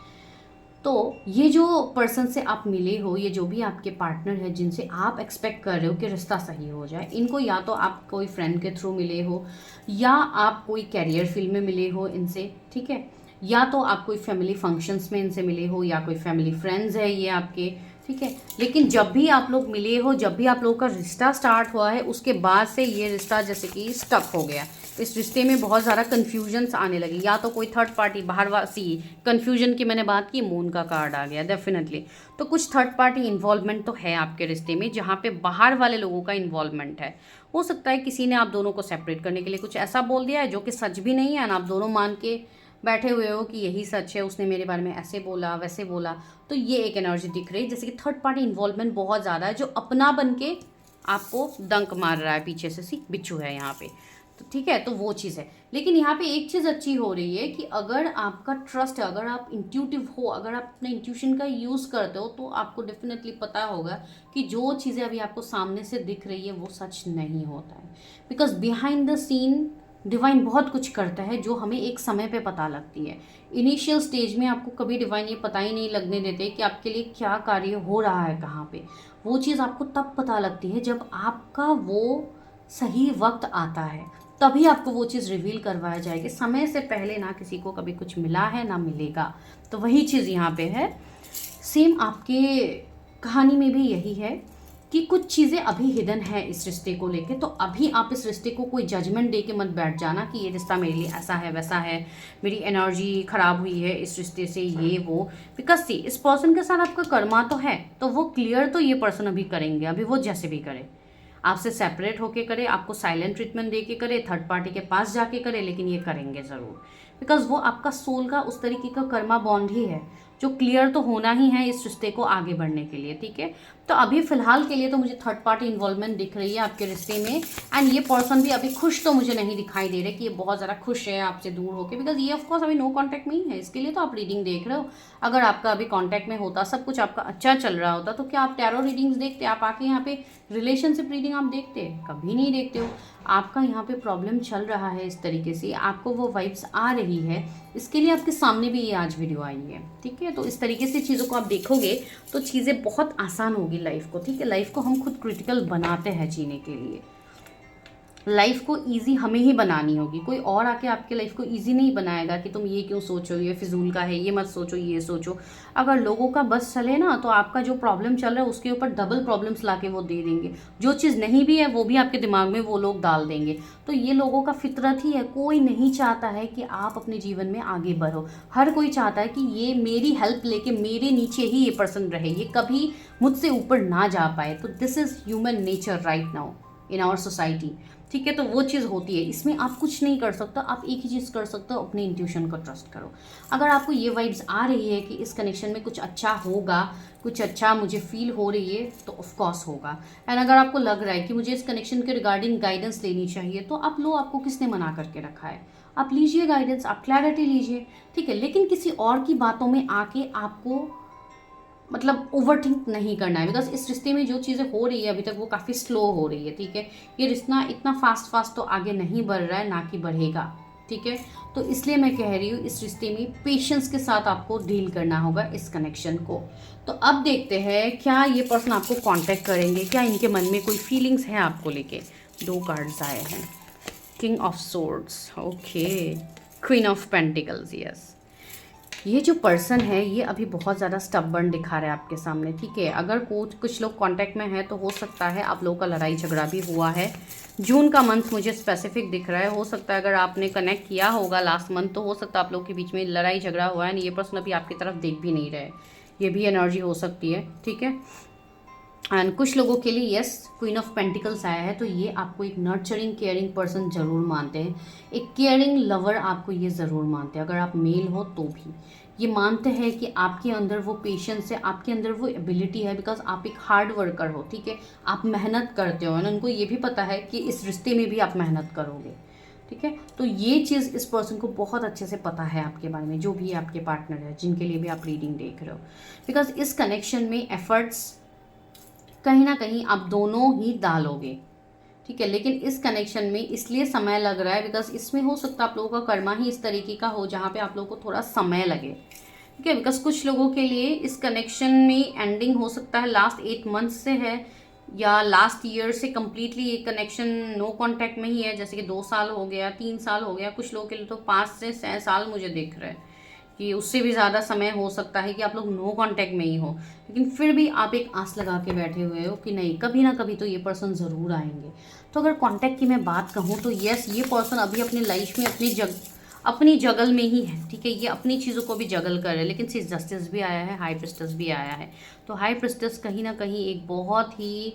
तो ये जो पर्सन से आप मिले हो, ये जो भी आपके पार्टनर है जिनसे आप एक्सपेक्ट कर रहे हो कि रिश्ता सही हो जाए, इनको या तो आप कोई फ्रेंड के थ्रू मिले हो, या आप कोई कैरियर फील्ड में मिले हो इनसे, ठीक है, या तो आप कोई फैमिली फंक्शंस में इनसे मिले हो, या कोई फैमिली फ्रेंड्स है ये आपके, ठीक है। लेकिन जब भी आप लोग मिले हो, जब भी आप लोगों का रिश्ता स्टार्ट हुआ है, उसके बाद से ये रिश्ता जैसे कि स्टक हो गया। इस रिश्ते में बहुत ज़्यादा कन्फ्यूजन्स आने लगी, या तो कोई थर्ड पार्टी बाहर वासी, कन्फ्यूजन की मैंने बात की, मून का कार्ड आ गया डेफिनेटली। तो कुछ थर्ड पार्टी इन्वॉल्वमेंट तो है आपके रिश्ते में, जहाँ पे बाहर वाले लोगों का इन्वॉल्वमेंट है। हो सकता है किसी ने आप दोनों को सेपरेट करने के लिए कुछ ऐसा बोल दिया है जो कि सच भी नहीं है, ना आप दोनों मान के बैठे हुए हो कि यही सच है, उसने मेरे बारे में ऐसे बोला वैसे बोला। तो ये एक एनर्जी दिख रही है जैसे कि थर्ड पार्टी इन्वॉल्वमेंट बहुत ज़्यादा है, जो अपना बन के आपको डंक मार रहा है पीछे से, सी बिच्छू है यहाँ पे। तो ठीक है, तो वो चीज़ है। लेकिन यहाँ पे एक चीज़ अच्छी हो रही है कि अगर आपका ट्रस्ट है, अगर आप इंट्यूटिव हो, अगर आप अपने इंट्यूशन का यूज़ करते हो, तो आपको डेफिनेटली पता होगा कि जो चीज़ें अभी आपको सामने से दिख रही है वो सच नहीं होता है। Because behind the scene divine बहुत कुछ करता है जो हमें एक समय पे पता लगती है। इनिशियल स्टेज में आपको कभी डिवाइन ये पता ही नहीं लगने देते कि आपके लिए क्या कार्य हो रहा है कहाँ पे। वो चीज़ आपको तब पता लगती है जब आपका वो सही वक्त आता है, तभी आपको वो चीज़ रिवील करवाया जाएगी। समय से पहले ना किसी को कभी कुछ मिला है ना मिलेगा। तो वही चीज़ यहाँ पे है। सेम आपके कहानी में भी यही है कि कुछ चीज़ें अभी हिडन है इस रिश्ते को लेके। तो अभी आप इस रिश्ते को कोई जजमेंट दे के मत बैठ जाना कि ये रिश्ता मेरे लिए ऐसा है वैसा है, मेरी एनर्जी खराब हुई है इस रिश्ते से, ये वो। बिकॉज सी इस पर्सन के साथ आपका कर्मा तो है, तो वो क्लियर तो ये पर्सन अभी करेंगे, अभी वो जैसे भी करे, आपसे सेपरेट होके करे, आपको साइलेंट ट्रीटमेंट दे के करे, थर्ड पार्टी के पास जाके करे, लेकिन ये करेंगे ज़रूर। बिकॉज वो आपका सोल का उस तरीके का कर्मा बॉन्ड ही है जो क्लियर तो होना ही है इस रिश्ते को आगे बढ़ने के लिए, ठीक है। तो अभी फिलहाल के लिए तो मुझे थर्ड पार्टी इन्वॉल्वमेंट दिख रही है आपके रिश्ते में। एंड ये पर्सन भी अभी खुश तो मुझे नहीं दिखाई दे रहे कि ये बहुत ज़्यादा खुश है आपसे दूर होकर, बिकॉज ये ऑफकोर्स अभी नो कॉन्टैक्ट में ही है। इसके लिए तो आप रीडिंग देख रहे हो। अगर आपका अभी कॉन्टैक्ट में होता, सब कुछ आपका अच्छा चल रहा होता, तो क्या आप टैरो रीडिंग्स देखते? आप आके यहाँ पे रिलेशनशिप रीडिंग आप देखते? कभी नहीं देखते हो। आपका यहाँ पे प्रॉब्लम चल रहा है इस तरीके से, आपको वो वाइब्स आ रही है, इसके लिए आपके सामने भी ये आज वीडियो आई है, ठीक है। तो इस तरीके से चीज़ों को आप देखोगे तो चीज़ें बहुत आसान होगी लाइफ को, ठीक है। लाइफ को हम खुद क्रिटिकल बनाते हैं जीने के लिए। लाइफ को इजी हमें ही बनानी होगी, कोई और आके आपके लाइफ को इजी नहीं बनाएगा कि तुम ये क्यों सोचो, ये फिजूल का है, ये मत सोचो, ये सोचो। अगर लोगों का बस चले ना, तो आपका जो प्रॉब्लम चल रहा है उसके ऊपर डबल प्रॉब्लम्स लाके वो दे देंगे। जो चीज़ नहीं भी है वो भी आपके दिमाग में वो लोग डाल देंगे। तो ये लोगों का फितरत ही है। कोई नहीं चाहता है कि आप अपने जीवन में आगे बढ़ो। हर कोई चाहता है कि ये मेरी हेल्प लेके मेरे नीचे ही ये पर्सन रहे, ये कभी मुझसे ऊपर ना जा पाए। तो this is human nature right now in our society, ठीक है। तो वो चीज़ होती है, इसमें आप कुछ नहीं कर सकते। आप एक ही चीज़ कर सकते हो, अपने इंट्यूशन को ट्रस्ट करो। अगर आपको ये वाइब्स आ रही है कि इस कनेक्शन में कुछ अच्छा होगा, कुछ अच्छा मुझे फील हो रही है, तो ऑफ कोर्स होगा। एंड अगर आपको लग रहा है कि मुझे इस कनेक्शन के रिगार्डिंग गाइडेंस लेनी चाहिए, तो आप लो, आपको किसने मना करके रखा है? आप लीजिए गाइडेंस, आप क्लैरिटी लीजिए, ठीक है। लेकिन किसी और की बातों में आके आपको मतलब ओवरथिंक नहीं करना है। बिकॉज इस रिश्ते में जो चीज़ें हो रही है अभी तक वो काफ़ी स्लो हो रही है, ठीक है। ये रिश्ता इतना फास्ट तो आगे नहीं बढ़ रहा है, ना कि बढ़ेगा, ठीक है। तो इसलिए मैं कह रही हूँ इस रिश्ते में पेशेंस के साथ आपको डील करना होगा इस कनेक्शन को। तो अब देखते हैं क्या ये पर्सन आपको कांटेक्ट करेंगे, क्या इनके मन में कोई फीलिंग्स हैं आपको लेके। 2 कार्ड्स आए हैं, king of swords, okay, queen of pentacles, yes. ये जो पर्सन है ये अभी बहुत ज़्यादा स्टबर्न दिखा रहा है आपके सामने, ठीक है। अगर कुछ लोग कांटेक्ट में हैं तो हो सकता है आप लोगों का लड़ाई झगड़ा भी हुआ है। जून का मंथ मुझे स्पेसिफिक दिख रहा है। हो सकता है अगर आपने कनेक्ट किया होगा लास्ट मंथ, तो हो सकता है आप लोगों के बीच में लड़ाई झगड़ा हुआ है। ये पर्सन अभी आपकी तरफ देख भी नहीं रहे, ये भी एनर्जी हो सकती है, ठीक है। एंड कुछ लोगों के लिए यस, क्वीन ऑफ पेंटिकल्स आया है, तो ये आपको एक नर्चरिंग केयरिंग पर्सन ज़रूर मानते हैं, एक केयरिंग लवर आपको ये ज़रूर मानते हैं। अगर आप मेल हो तो भी ये मानते हैं कि आपके अंदर वो पेशेंस है, आपके अंदर वो एबिलिटी है, बिकॉज आप एक हार्ड वर्कर हो, ठीक है। आप मेहनत करते हो, उनको ये भी पता है कि इस रिश्ते में भी आप मेहनत करोगे, ठीक है। तो ये चीज़ इस पर्सन को बहुत अच्छे से पता है आपके बारे में, जो भी आपके पार्टनर है, जिनके लिए भी आप रीडिंग देख रहे हो। बिकॉज इस कनेक्शन में एफर्ट्स कहीं ना कहीं आप दोनों ही डालोगे, ठीक है। लेकिन इस कनेक्शन में इसलिए समय लग रहा है बिकॉज इसमें हो सकता है आप लोगों का कर्मा ही इस तरीके का हो जहाँ पे आप लोगों को थोड़ा समय लगे, ठीक है। बिकॉज कुछ लोगों के लिए इस कनेक्शन में एंडिंग हो सकता है लास्ट 8 मंथ से है, या लास्ट ईयर से कम्प्लीटली ये कनेक्शन नो कांटेक्ट में ही है, जैसे कि 2 साल हो गया, 3 साल हो गया, कुछ लोगों के लिए तो 5 से 6 साल मुझे दिख रहा है कि उससे भी ज़्यादा समय हो सकता है कि आप लोग नो कांटेक्ट में ही हो। लेकिन फिर भी आप एक आस लगा के बैठे हुए हो कि नहीं, कभी ना कभी तो ये पर्सन ज़रूर आएंगे। तो अगर कांटेक्ट की मैं बात कहूँ तो यस, ये पर्सन अभी अपनी लाइफ में अपनी जगल में ही है, ठीक है। ये अपनी चीज़ों को भी जगल कर रहे हैं, लेकिन सिर्फ जस्टिस भी आया है, हाई प्रिस्टस भी आया है। तो हाई प्रिस्टस कहीं ना कहीं एक बहुत ही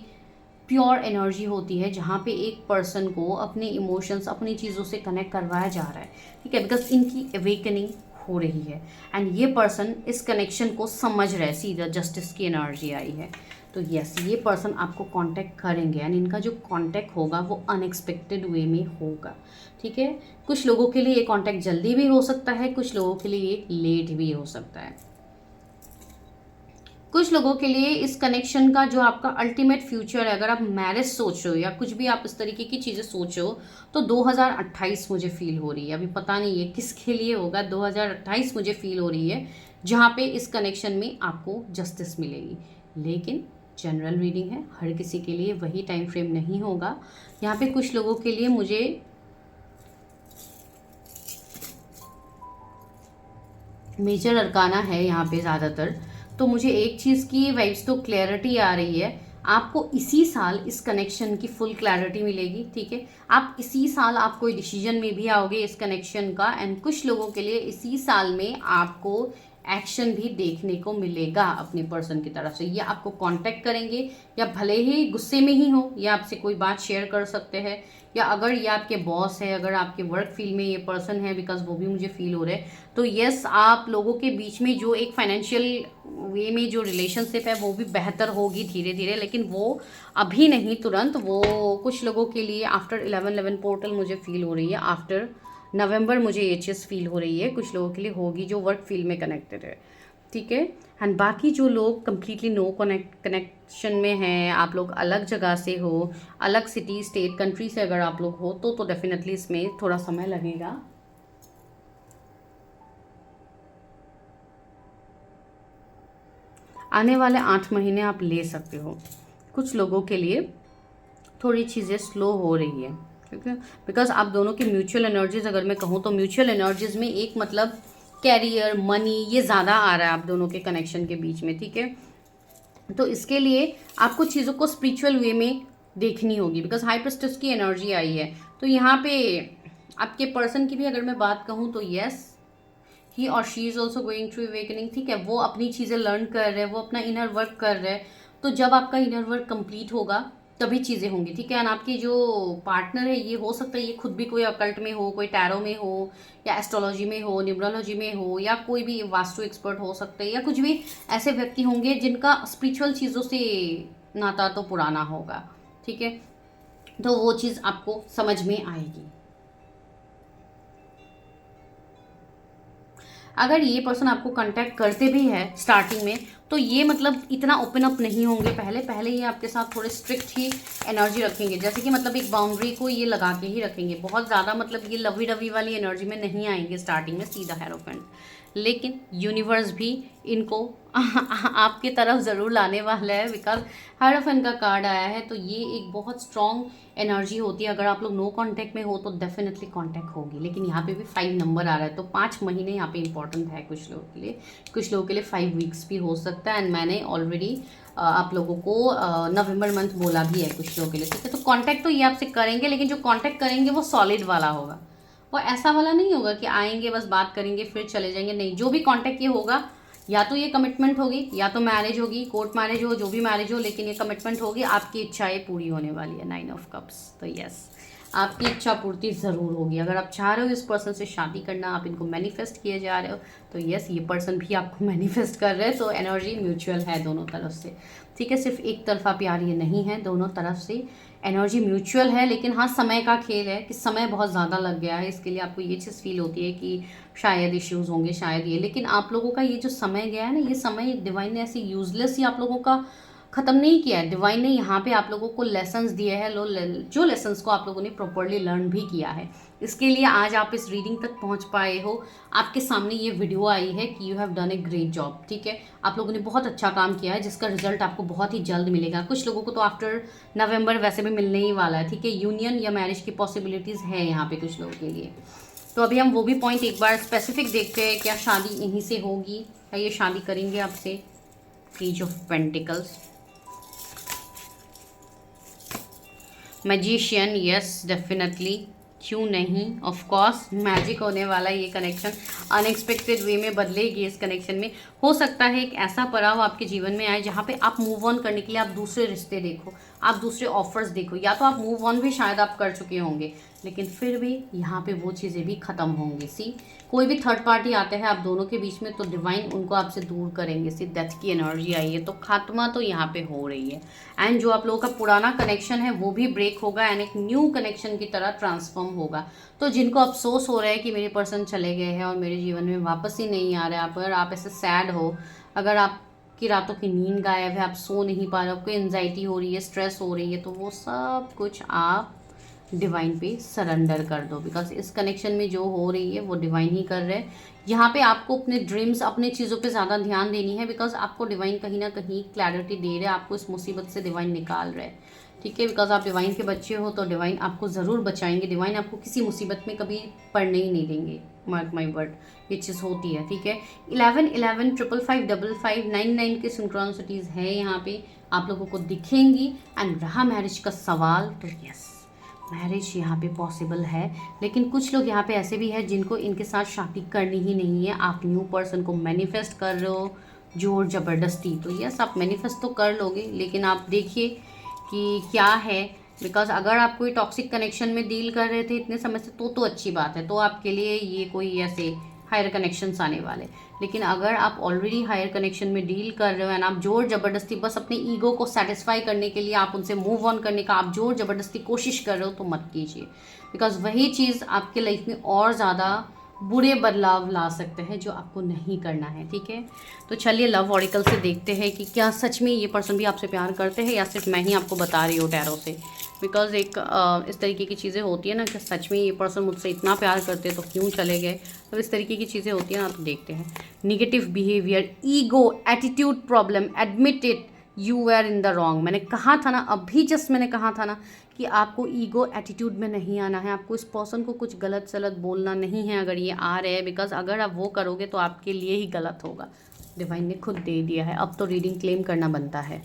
प्योर एनर्जी होती है जहाँ पे एक पर्सन को अपने इमोशंस, अपनी चीज़ों से कनेक्ट करवाया जा रहा है, ठीक है। बिकॉज इनकी अवेकनिंग हो रही है एंड ये पर्सन इस कनेक्शन को समझ रहे हैं, सीधा जस्टिस की एनर्जी आई है। तो यस, ये पर्सन आपको कांटेक्ट करेंगे एंड इनका जो कांटेक्ट होगा वो अनएक्सपेक्टेड वे में होगा, ठीक है। कुछ लोगों के लिए ये कांटेक्ट जल्दी भी हो सकता है, कुछ लोगों के लिए ये लेट भी हो सकता है। कुछ लोगों के लिए इस कनेक्शन का जो आपका अल्टीमेट फ्यूचर है, अगर आप मैरिज सोच रहे हो या कुछ भी आप इस तरीके की चीज़ें सोच रहे हो, तो 2028 मुझे फील हो रही है। अभी पता नहीं है किसके लिए होगा, 2028 मुझे फील हो रही है जहाँ पे इस कनेक्शन में आपको जस्टिस मिलेगी। लेकिन जनरल रीडिंग है, हर किसी के लिए वही टाइम फ्रेम नहीं होगा। यहाँ पे कुछ लोगों के लिए मुझे मेजर अरकाना है यहाँ पे ज़्यादातर। तो मुझे एक चीज़ की वाइब्स तो क्लैरिटी आ रही है, आपको इसी साल इस कनेक्शन की फुल क्लैरिटी मिलेगी, ठीक है। आप इसी साल आप कोई डिसीजन में भी आओगे इस कनेक्शन का, एंड कुछ लोगों के लिए इसी साल में आपको एक्शन भी देखने को मिलेगा अपने पर्सन की तरफ से। ये आपको कांटेक्ट करेंगे, या भले ही गुस्से में ही हो, या आपसे कोई बात शेयर कर सकते हैं, या अगर ये आपके बॉस है, अगर आपके वर्क फील्ड में ये पर्सन है, बिकॉज वो भी मुझे फील हो रहा है। तो यस, आप लोगों के बीच में जो एक फाइनेंशियल वे में जो रिलेशनशिप है वो भी बेहतर होगी धीरे धीरे, लेकिन वो अभी नहीं तुरंत। वो कुछ लोगों के लिए आफ्टर 11/11 पोर्टल मुझे फील हो रही है, आफ्टर नवंबर मुझे ये चीज़ फील हो रही है, कुछ लोगों के लिए होगी जो वर्क फील्ड में कनेक्टेड है, ठीक है। एंड बाकी जो लोग कम्प्लीटली नो कनेक्शन में हैं, आप लोग अलग जगह से हो, अलग सिटी, स्टेट, कंट्री से अगर आप लोग हो तो डेफिनेटली इसमें थोड़ा समय लगेगा। आने वाले 8 महीने आप ले सकते हो। कुछ लोगों के लिए थोड़ी चीज़ें स्लो हो रही है, ठीक है। बिकॉज आप दोनों की म्यूचुअल एनर्जीज अगर मैं कहूँ तो म्यूचुअल एनर्जीज में एक मतलब कैरियर, मनी, ये ज़्यादा आ रहा है आप दोनों के कनेक्शन के बीच में, ठीक है। तो इसके लिए आपको चीज़ों को स्पिरिचुअल वे में देखनी होगी, बिकॉज हाई प्रिस्टेस की एनर्जी आई है। तो यहाँ पे आपके पर्सन की भी अगर मैं बात कहूँ तो यस, ही और she is also going through awakening, ठीक है। वो अपनी चीज़ें लर्न कर रहे हैं, वो अपना इनर वर्क कर रहे हैं। तो जब आपका इनर वर्क कंप्लीट होगा तभी चीज़ें होंगी, ठीक है। एंड आपकी जो पार्टनर है, ये हो सकता है ये खुद भी कोई अकल्ट में हो, कोई टैरो में हो, या एस्ट्रोलॉजी में हो, न्यूमरोलॉजी में हो, या कोई भी वास्तु एक्सपर्ट हो सकते हैं, या कुछ भी ऐसे व्यक्ति होंगे जिनका स्पिरिचुअल चीज़ों से नाता तो पुराना होगा, ठीक है। तो वो चीज़ आपको समझ में आएगी। अगर ये पर्सन आपको कांटेक्ट करते भी है स्टार्टिंग में, तो ये मतलब इतना ओपन अप नहीं होंगे, पहले पहले ये आपके साथ थोड़े स्ट्रिक्ट ही एनर्जी रखेंगे, जैसे कि मतलब एक बाउंड्री को ये लगा के ही रखेंगे। बहुत ज़्यादा मतलब ये लवी डवी वाली एनर्जी में नहीं आएंगे स्टार्टिंग में, सीधा हेरोफेंट। लेकिन यूनिवर्स भी इनको आपकी तरफ ज़रूर लाने वाला है, बिकॉज हेरोफेंट का कार्ड आया है। तो ये एक बहुत स्ट्रॉन्ग एनर्जी होती है। अगर आप लोग नो कांटेक्ट में हो तो डेफिनेटली कांटेक्ट होगी, लेकिन यहाँ पे भी 5 नंबर आ रहा है, तो 5 महीने यहाँ पे इंपॉर्टेंट है कुछ लोगों के लिए, कुछ लोगों के लिए 5 वीक्स भी हो सकता है। एंड मैंने ऑलरेडी आप लोगों को नवंबर मंथ बोला भी है कुछ लोगों के लिए, ठीक है। तो कांटेक्ट तो ये आपसे करेंगे, लेकिन जो कांटेक्ट करेंगे वो सॉलिड वाला होगा, वो ऐसा वाला नहीं होगा कि आएंगे बस बात करेंगे फिर चले जाएंगे, नहीं। जो भी कांटेक्ट ये होगा, या तो ये कमिटमेंट होगी, या तो मैरिज होगी, कोर्ट मैरिज हो, जो भी मैरिज हो, लेकिन ये कमिटमेंट होगी, आपकी इच्छाएं पूरी होने वाली है। 9 ऑफ कप्स। तो यस, आपकी इच्छा पूर्ति ज़रूर होगी। अगर आप चाह रहे हो इस पर्सन से शादी करना, आप इनको मैनिफेस्ट किए जा रहे हो, तो यस, ये पर्सन भी आपको मैनिफेस्ट कर रहे हैं। तो एनर्जी म्यूचुअल है दोनों तरफ से, ठीक है। सिर्फ एक तरफा प्यार ये नहीं है, दोनों तरफ से एनर्जी म्यूचुअल है। लेकिन हाँ, समय का खेल है कि समय बहुत ज़्यादा लग गया है, इसके लिए आपको ये चीज़ फील होती है कि शायद इश्यूज़ होंगे, शायद ये। लेकिन आप लोगों का ये जो समय गया है ना, ये समय डिवाइन ने ऐसे यूजलेस ही आप लोगों का ख़त्म नहीं किया है। डिवाइन ने यहाँ पे आप लोगों को लेसन्स दिए हैं, जो लेसन्स को आप लोगों ने प्रॉपरली लर्न भी किया है। इसके लिए आज आप इस रीडिंग तक पहुँच पाए हो, आपके सामने ये वीडियो आई है कि you have done a great job. ठीक है, आप लोगों ने बहुत अच्छा काम किया है, जिसका रिजल्ट आपको बहुत ही जल्द मिलेगा। कुछ लोगों को तो आफ्टर नवंबर वैसे भी मिलने ही वाला है। ठीक है, यूनियन या मैरिज की पॉसिबिलिटीज़ है यहाँ पे कुछ लोगों के लिए। तो अभी हम वो भी पॉइंट एक बार स्पेसिफिक देखते हैं, क्या शादी यहीं से होगी या ये शादी करेंगे आपसे। Page of pentacles, magician, yes definitely, क्यों नहीं, ऑफ कोर्स मैजिक होने वाला है। ये कनेक्शन अनएक्सपेक्टेड वे में बदलेगी। इस कनेक्शन में हो सकता है एक ऐसा पड़ाव आपके जीवन में आए जहाँ पे आप मूव ऑन करने के लिए आप दूसरे रिश्ते देखो, आप दूसरे ऑफर्स देखो, या तो आप मूव ऑन भी शायद आप कर चुके होंगे, लेकिन फिर भी यहाँ पे वो चीज़ें भी ख़त्म होंगी। सी, कोई भी थर्ड पार्टी आते हैं आप दोनों के बीच में, तो डिवाइन उनको आपसे दूर करेंगे। सी, डेथ की एनर्जी आई है, तो खात्मा तो यहाँ पे हो रही है। एंड जो आप लोगों का पुराना कनेक्शन है वो भी ब्रेक होगा एंड एक न्यू कनेक्शन की तरह ट्रांसफॉर्म होगा। तो जिनको अफसोस हो रहा है कि मेरे पर्सन चले गए हैं और मेरे जीवन में वापस ही नहीं आ रहा है, अगर आप ऐसे सैड हो, अगर आपकी रातों की नींद गायब है, आप सो नहीं पा रहे हो, आपको एंजाइटी हो रही है, स्ट्रेस हो रही है, तो वो सब कुछ आप डिवाइन पे सरेंडर कर दो। बिकॉज इस कनेक्शन में जो हो रही है वो डिवाइन ही कर रहे हैं। यहाँ पे आपको अपने ड्रीम्स, अपने चीज़ों पे ज़्यादा ध्यान देनी है, बिकॉज आपको डिवाइन कहीं ना कहीं क्लैरिटी दे रहे हैं, आपको इस मुसीबत से डिवाइन निकाल रहे हैं। ठीक है, बिकॉज आप डिवाइन के बच्चे हो तो डिवाइन आपको ज़रूर बचाएंगे। डिवाइन आपको किसी मुसीबत में कभी पड़ने ही नहीं देंगे, मार्क माई वर्ड, ये चीज़ होती है। ठीक है, 11 11 555 55 99 के सिंक्रोनिसिटीज़ है यहाँ पे आप लोगों को दिखेंगी। एंड रहा मैरिज का सवाल, तो यस, मैरिज यहाँ पे पॉसिबल है, लेकिन कुछ लोग यहाँ पे ऐसे भी हैं जिनको इनके साथ शादी करनी ही नहीं है। आप न्यू पर्सन को मैनिफेस्ट कर रहे हो जोर ज़बरदस्ती, तो यस आप मैनिफेस्ट तो कर लोगे, लेकिन आप देखिए कि क्या है। बिकॉज अगर आप कोई टॉक्सिक कनेक्शन में डील कर रहे थे इतने समय से, तो अच्छी बात है, तो आपके लिए ये कोई ऐसे हायर कनेक्शंस आने वाले। लेकिन अगर आप ऑलरेडी हायर कनेक्शन में डील कर रहे हो एंड आप जोर ज़बरदस्ती बस अपने ईगो को सेटिस्फाई करने के लिए, आप उनसे मूव ऑन करने का आप जोर ज़बरदस्ती कोशिश कर रहे हो, तो मत कीजिए। बिकॉज वही चीज़ आपके लाइफ में और ज़्यादा बुरे बदलाव ला सकते हैं, जो आपको नहीं करना है। ठीक है, तो चलिए लव ऑरिकल से देखते हैं कि क्या सच में ये पर्सन भी आपसे प्यार करते हैं या सिर्फ मैं ही आपको बता रही हूँ टैरो से। बिकॉज एक इस तरीके की चीज़ें होती है ना कि सच में ये पर्सन मुझसे इतना प्यार करते तो क्यों चले गए, तो इस तरीके की चीज़ें होती है ना। तो देखते हैं, negative behaviour, ego, attitude problem, admitted you are in the wrong. मैंने कहा था ना, अभी जस्ट मैंने कहा था ना कि आपको ईगो एटीट्यूड में नहीं आना है, आपको इस पर्सन को कुछ गलत सलत बोलना नहीं है अगर ये आ रहे हैं। बिकॉज अगर आप वो करोगे तो आपके लिए ही गलत होगा। डिवाइन ने खुद दे दिया है, अब तो रीडिंग क्लेम करना बनता है।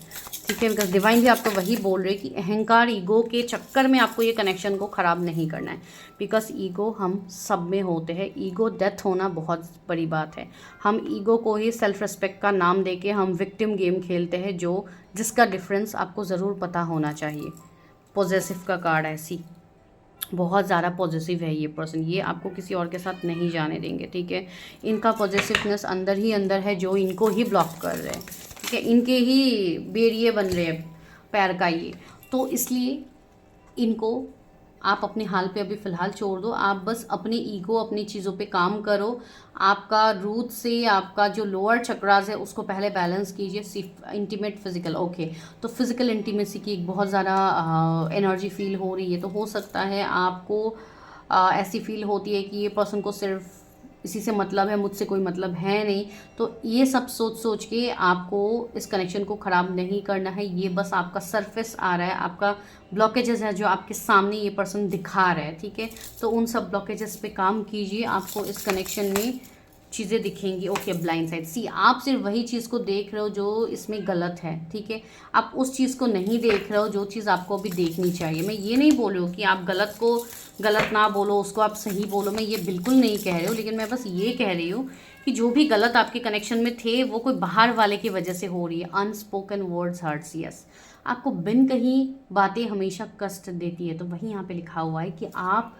ठीक है, बिकॉज डिवाइन भी आपको वही बोल रहे हैं कि अहंकार, ईगो के चक्कर में आपको ये कनेक्शन को ख़राब नहीं करना है। बिकॉज ईगो हम सब में होते हैं, ईगो डेथ होना बहुत बड़ी बात है। हम ईगो को ही सेल्फ रिस्पेक्ट का नाम देके हम विक्टिम गेम खेलते हैं, जिसका डिफरेंस आपको ज़रूर पता होना चाहिए। पॉजेसिव का कार्ड ऐसी बहुत ज़्यादा पॉजिटिव है ये पर्सन, ये आपको किसी और के साथ नहीं जाने देंगे। ठीक है, इनका पॉजिटिवनेस अंदर ही अंदर है जो इनको ही ब्लॉक कर रहे हैं। ठीक है, इनके ही बेरिए बन रहे हैं पैर का ये, तो इसलिए इनको आप अपने हाल पे अभी फ़िलहाल छोड़ दो। आप बस अपनी ईगो, अपनी चीज़ों पे काम करो। आपका रूट से आपका जो लोअर चक्रास है उसको पहले बैलेंस कीजिए। सिर्फ इंटीमेट फिजिकल, ओके, तो फिजिकल इंटीमेसी की एक बहुत ज़्यादा एनर्जी फील हो रही है। तो हो सकता है आपको ऐसी फील होती है कि ये पर्सन को सिर्फ इसी से मतलब है, मुझसे कोई मतलब है नहीं। तो ये सब सोच सोच के आपको इस कनेक्शन को ख़राब नहीं करना है। ये बस आपका सरफेस आ रहा है, आपका ब्लॉकेजेस है जो आपके सामने ये पर्सन दिखा रहा है। ठीक है, तो उन सब ब्लॉकेजेस पे काम कीजिए, आपको इस कनेक्शन में चीज़ें दिखेंगी। ओके, ब्लाइंड साइड, सी आप सिर्फ वही चीज़ को देख रहे हो जो इसमें गलत है। ठीक है, आप उस चीज़ को नहीं देख रहे हो जो चीज़ आपको अभी देखनी चाहिए। मैं ये नहीं बोल रही हूँ कि आप गलत को गलत ना बोलो, उसको आप सही बोलो, मैं ये बिल्कुल नहीं कह रही हूँ। लेकिन मैं बस ये कह रही हूँ कि जो भी गलत आपके कनेक्शन में थे वो कोई बाहर वाले की वजह से हो रही है। अनस्पोकन वर्ड्स हर्ट्स, यस, आपको बिन कहीं बातें हमेशा कष्ट देती है। तो वही यहाँ पे लिखा हुआ है कि आप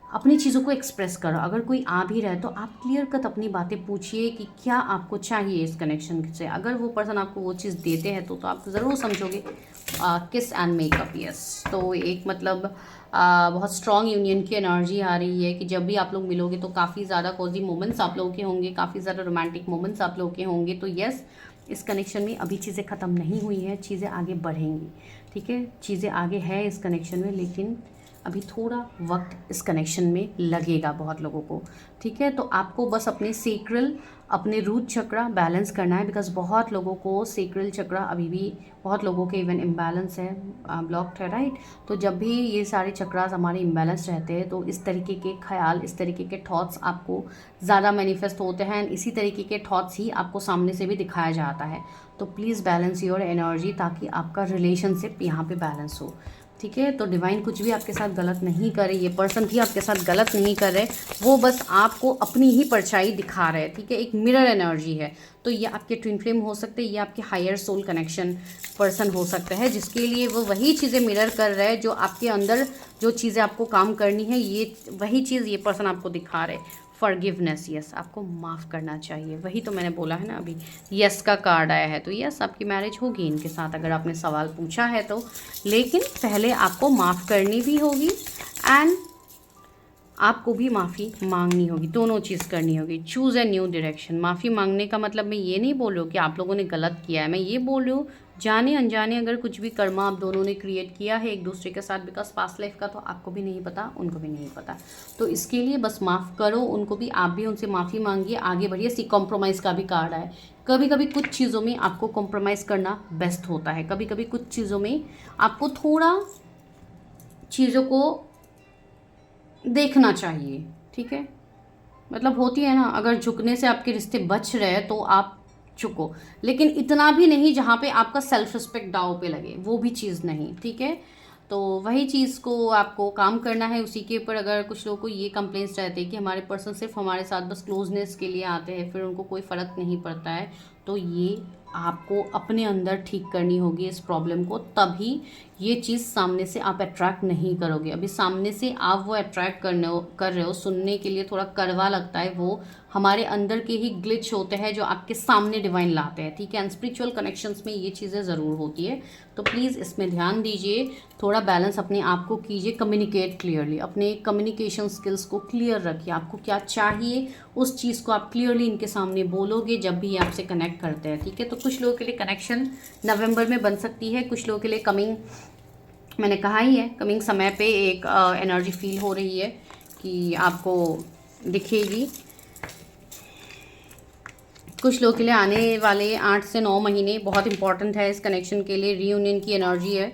अपनी चीज़ों को एक्सप्रेस करो। अगर कोई आ भी रहा है तो आप क्लियर कट अपनी बातें पूछिए कि क्या आपको चाहिए इस कनेक्शन से। अगर वो पर्सन आपको वो चीज़ देते हैं तो आप ज़रूर समझोगे। किस एंड मेकअप, यस, तो एक मतलब बहुत स्ट्रॉन्ग यूनियन की एनर्जी आ रही है कि जब भी आप लोग मिलोगे तो काफ़ी ज़्यादा कोजी मोमेंट्स आप लोगों के होंगे, काफ़ी ज़्यादा रोमांटिक मोमेंट्स आप लोगों के होंगे। तो यस, इस कनेक्शन में अभी चीज़ें ख़त्म नहीं हुई है, चीज़ें आगे बढ़ेंगी, ठीक है। चीज़ें आगे है इस कनेक्शन में, लेकिन अभी थोड़ा वक्त इस कनेक्शन में लगेगा बहुत लोगों को, ठीक है। तो आपको बस अपने सेक्रल, अपने रूट चक्रा बैलेंस करना है, बिकॉज बहुत लोगों को सेक्रल चक्रा अभी भी बहुत लोगों के इवन इम्बैलेंस है, ब्लॉक्ड है, राइट। तो जब भी ये सारे चक्रास हमारे इम्बैलेंस रहते हैं तो इस तरीके के ख्याल, इस तरीके के थॉट्स आपको ज़्यादा मैनिफेस्ट होते हैं, इसी तरीके के थॉट्स ही आपको सामने से भी दिखाया जाता है। तो प्लीज़ बैलेंस योर एनर्जी, ताकि आपका रिलेशनशिप यहाँ पे बैलेंस हो, ठीक है। तो डिवाइन कुछ भी आपके साथ गलत नहीं करे, ये पर्सन भी आपके साथ गलत नहीं कर रहे, वो बस आपको अपनी ही परछाई दिखा रहे हैं, ठीक है। एक मिरर एनर्जी है, तो ये आपके ट्विन फ्लेम हो सकते हैं, ये आपके हायर सोल कनेक्शन पर्सन हो सकता है, जिसके लिए वो वही चीज़ें मिरर कर रहे हैं जो आपके अंदर, जो चीज़ें आपको काम करनी है, ये वही चीज़ ये पर्सन आपको दिखा रहे हैं। फॉरगिवनेस, यस, आपको माफ़ करना चाहिए, वही तो मैंने बोला है ना अभी, यस का कार्ड आया है, तो यस आपकी मैरिज होगी इनके साथ, अगर आपने सवाल पूछा है तो। लेकिन पहले आपको माफ़ करनी भी होगी एंड आपको भी माफ़ी मांगनी होगी, दोनों चीज़ करनी होगी। Choose a new direction. माफ़ी मांगने का मतलब मैं ये नहीं बोल रही हूँ कि आप लोगों ने गलत किया है, मैं ये बोल रही हूँ जाने अनजाने अगर कुछ भी कर्मा आप दोनों ने क्रिएट किया है एक दूसरे के साथ, बिकॉज पास्ट लाइफ का तो आपको भी नहीं पता, उनको भी नहीं पता, तो इसके लिए बस माफ़ करो उनको भी, आप भी उनसे माफ़ी मांगिए, आगे बढ़िए। सी कॉम्प्रोमाइज़ का भी कार्ड है, कभी कभी कुछ चीज़ों में आपको कॉम्प्रोमाइज़ करना बेस्ट होता है, कभी कभी कुछ चीज़ों में आपको थोड़ा चीज़ों को देखना चाहिए, ठीक है। मतलब होती है ना, अगर झुकने से आपके रिश्ते बच रहे हैं तो आप झुको, लेकिन इतना भी नहीं जहाँ पे आपका सेल्फ रिस्पेक्ट दाव पे लगे, वो भी चीज़ नहीं, ठीक है। तो वही चीज़ को आपको काम करना है उसी के ऊपर। अगर कुछ लोगों को ये कंप्लेंट्स रहते हैं कि हमारे पर्सन सिर्फ हमारे साथ बस क्लोजनेस के लिए आते हैं, फिर उनको कोई फ़र्क नहीं पड़ता है, तो ये आपको अपने अंदर ठीक करनी होगी इस प्रॉब्लम को, तभी ये चीज़ सामने से आप अट्रैक्ट नहीं करोगे। अभी सामने से आप वो अट्रैक्ट कर रहे हो, सुनने के लिए थोड़ा कड़वा लगता है, वो हमारे अंदर के ही ग्लिच होते हैं जो आपके सामने डिवाइन लाते हैं, ठीक है। एंड स्पिरिचुअल कनेक्शंस में ये चीज़ें ज़रूर होती है, तो प्लीज़ इसमें ध्यान दीजिए, थोड़ा बैलेंस अपने आप को कीजिए, कम्युनिकेट क्लियरली, अपने कम्युनिकेशन स्किल्स को क्लियर रखिए, आपको क्या चाहिए उस चीज़ को आप क्लियरली इनके सामने बोलोगे जब भी ये आपसे कनेक्ट करते हैं, ठीक है। तो कुछ लोगों के लिए कनेक्शन नवंबर में बन सकती है, कुछ लोगों के लिए कमिंग, मैंने कहा ही है, कमिंग समय पे एक एनर्जी फील हो रही है कि आपको दिखेगी। कुछ लोगों के लिए आने वाले 8 से 9 महीने बहुत इंपॉर्टेंट है इस कनेक्शन के लिए, रीयूनियन की एनर्जी है।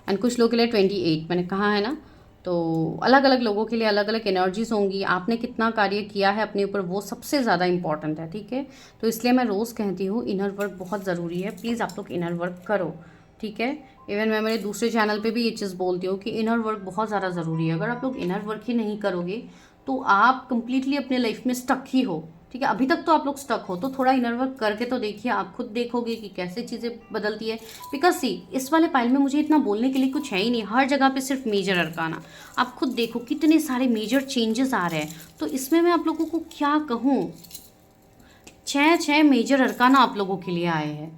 एंड कुछ लोगों के लिए 28, मैंने कहा है ना, तो अलग अलग लोगों के लिए अलग अलग एनर्जीज होंगी। आपने कितना कार्य किया है अपने ऊपर, वो सबसे ज़्यादा इंपॉर्टेंट है, ठीक है। तो इसलिए मैं रोज़ कहती हूँ इनर वर्क बहुत ज़रूरी है, प्लीज़ आप लोग इनर वर्क करो, ठीक है। इवन मैं मेरे दूसरे चैनल पे भी ये चीज़ बोलती हूँ कि इनर वर्क बहुत ज़्यादा ज़रूरी है। अगर आप लोग इनर वर्क ही नहीं करोगे तो आप कंप्लीटली अपने लाइफ में स्टक ही हो, ठीक है। अभी तक तो आप लोग स्टक हो, तो थोड़ा इनर वर्क करके तो देखिए, आप खुद देखोगे कि कैसे चीज़ें बदलती है। बिकॉज सी, इस वाले पाइल में मुझे इतना बोलने के लिए कुछ है ही नहीं, हर जगह पे सिर्फ मेजर अरकाना, आप खुद देखो कितने सारे मेजर चेंजेस आ रहे हैं। तो इसमें मैं आप लोगों को क्या कहूँ, 6 मेजर अरकाना आप लोगों के लिए आए हैं।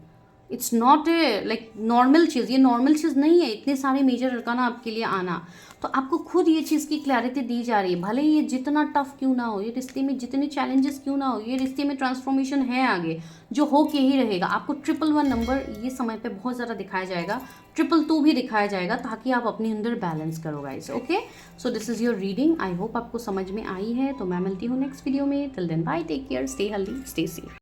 It's not a like normal चीज़, ये नॉर्मल चीज़ नहीं है इतने सारे मेजर अरकाना आपके लिए आना। तो आपको खुद ये चीज़ की क्लैरिटी दी जा रही है, भले ही ये जितना टफ क्यों ना हो, ये रिश्ते में जितने चैलेंजेस क्यों ना हो, ये रिश्ते में ट्रांसफॉर्मेशन है आगे जो हो के ही रहेगा। आपको 111 नंबर ये समय पे बहुत ज़्यादा दिखाया जाएगा, 222 भी दिखाया जाएगा, ताकि आप अपने अंदर बैलेंस करो guys, okay. So this is your reading, I hope आपको समझ में आई है। तो मैं मिलती हूँ नेक्स्ट वीडियो में, till then bye, take care, stay healthy, stay safe.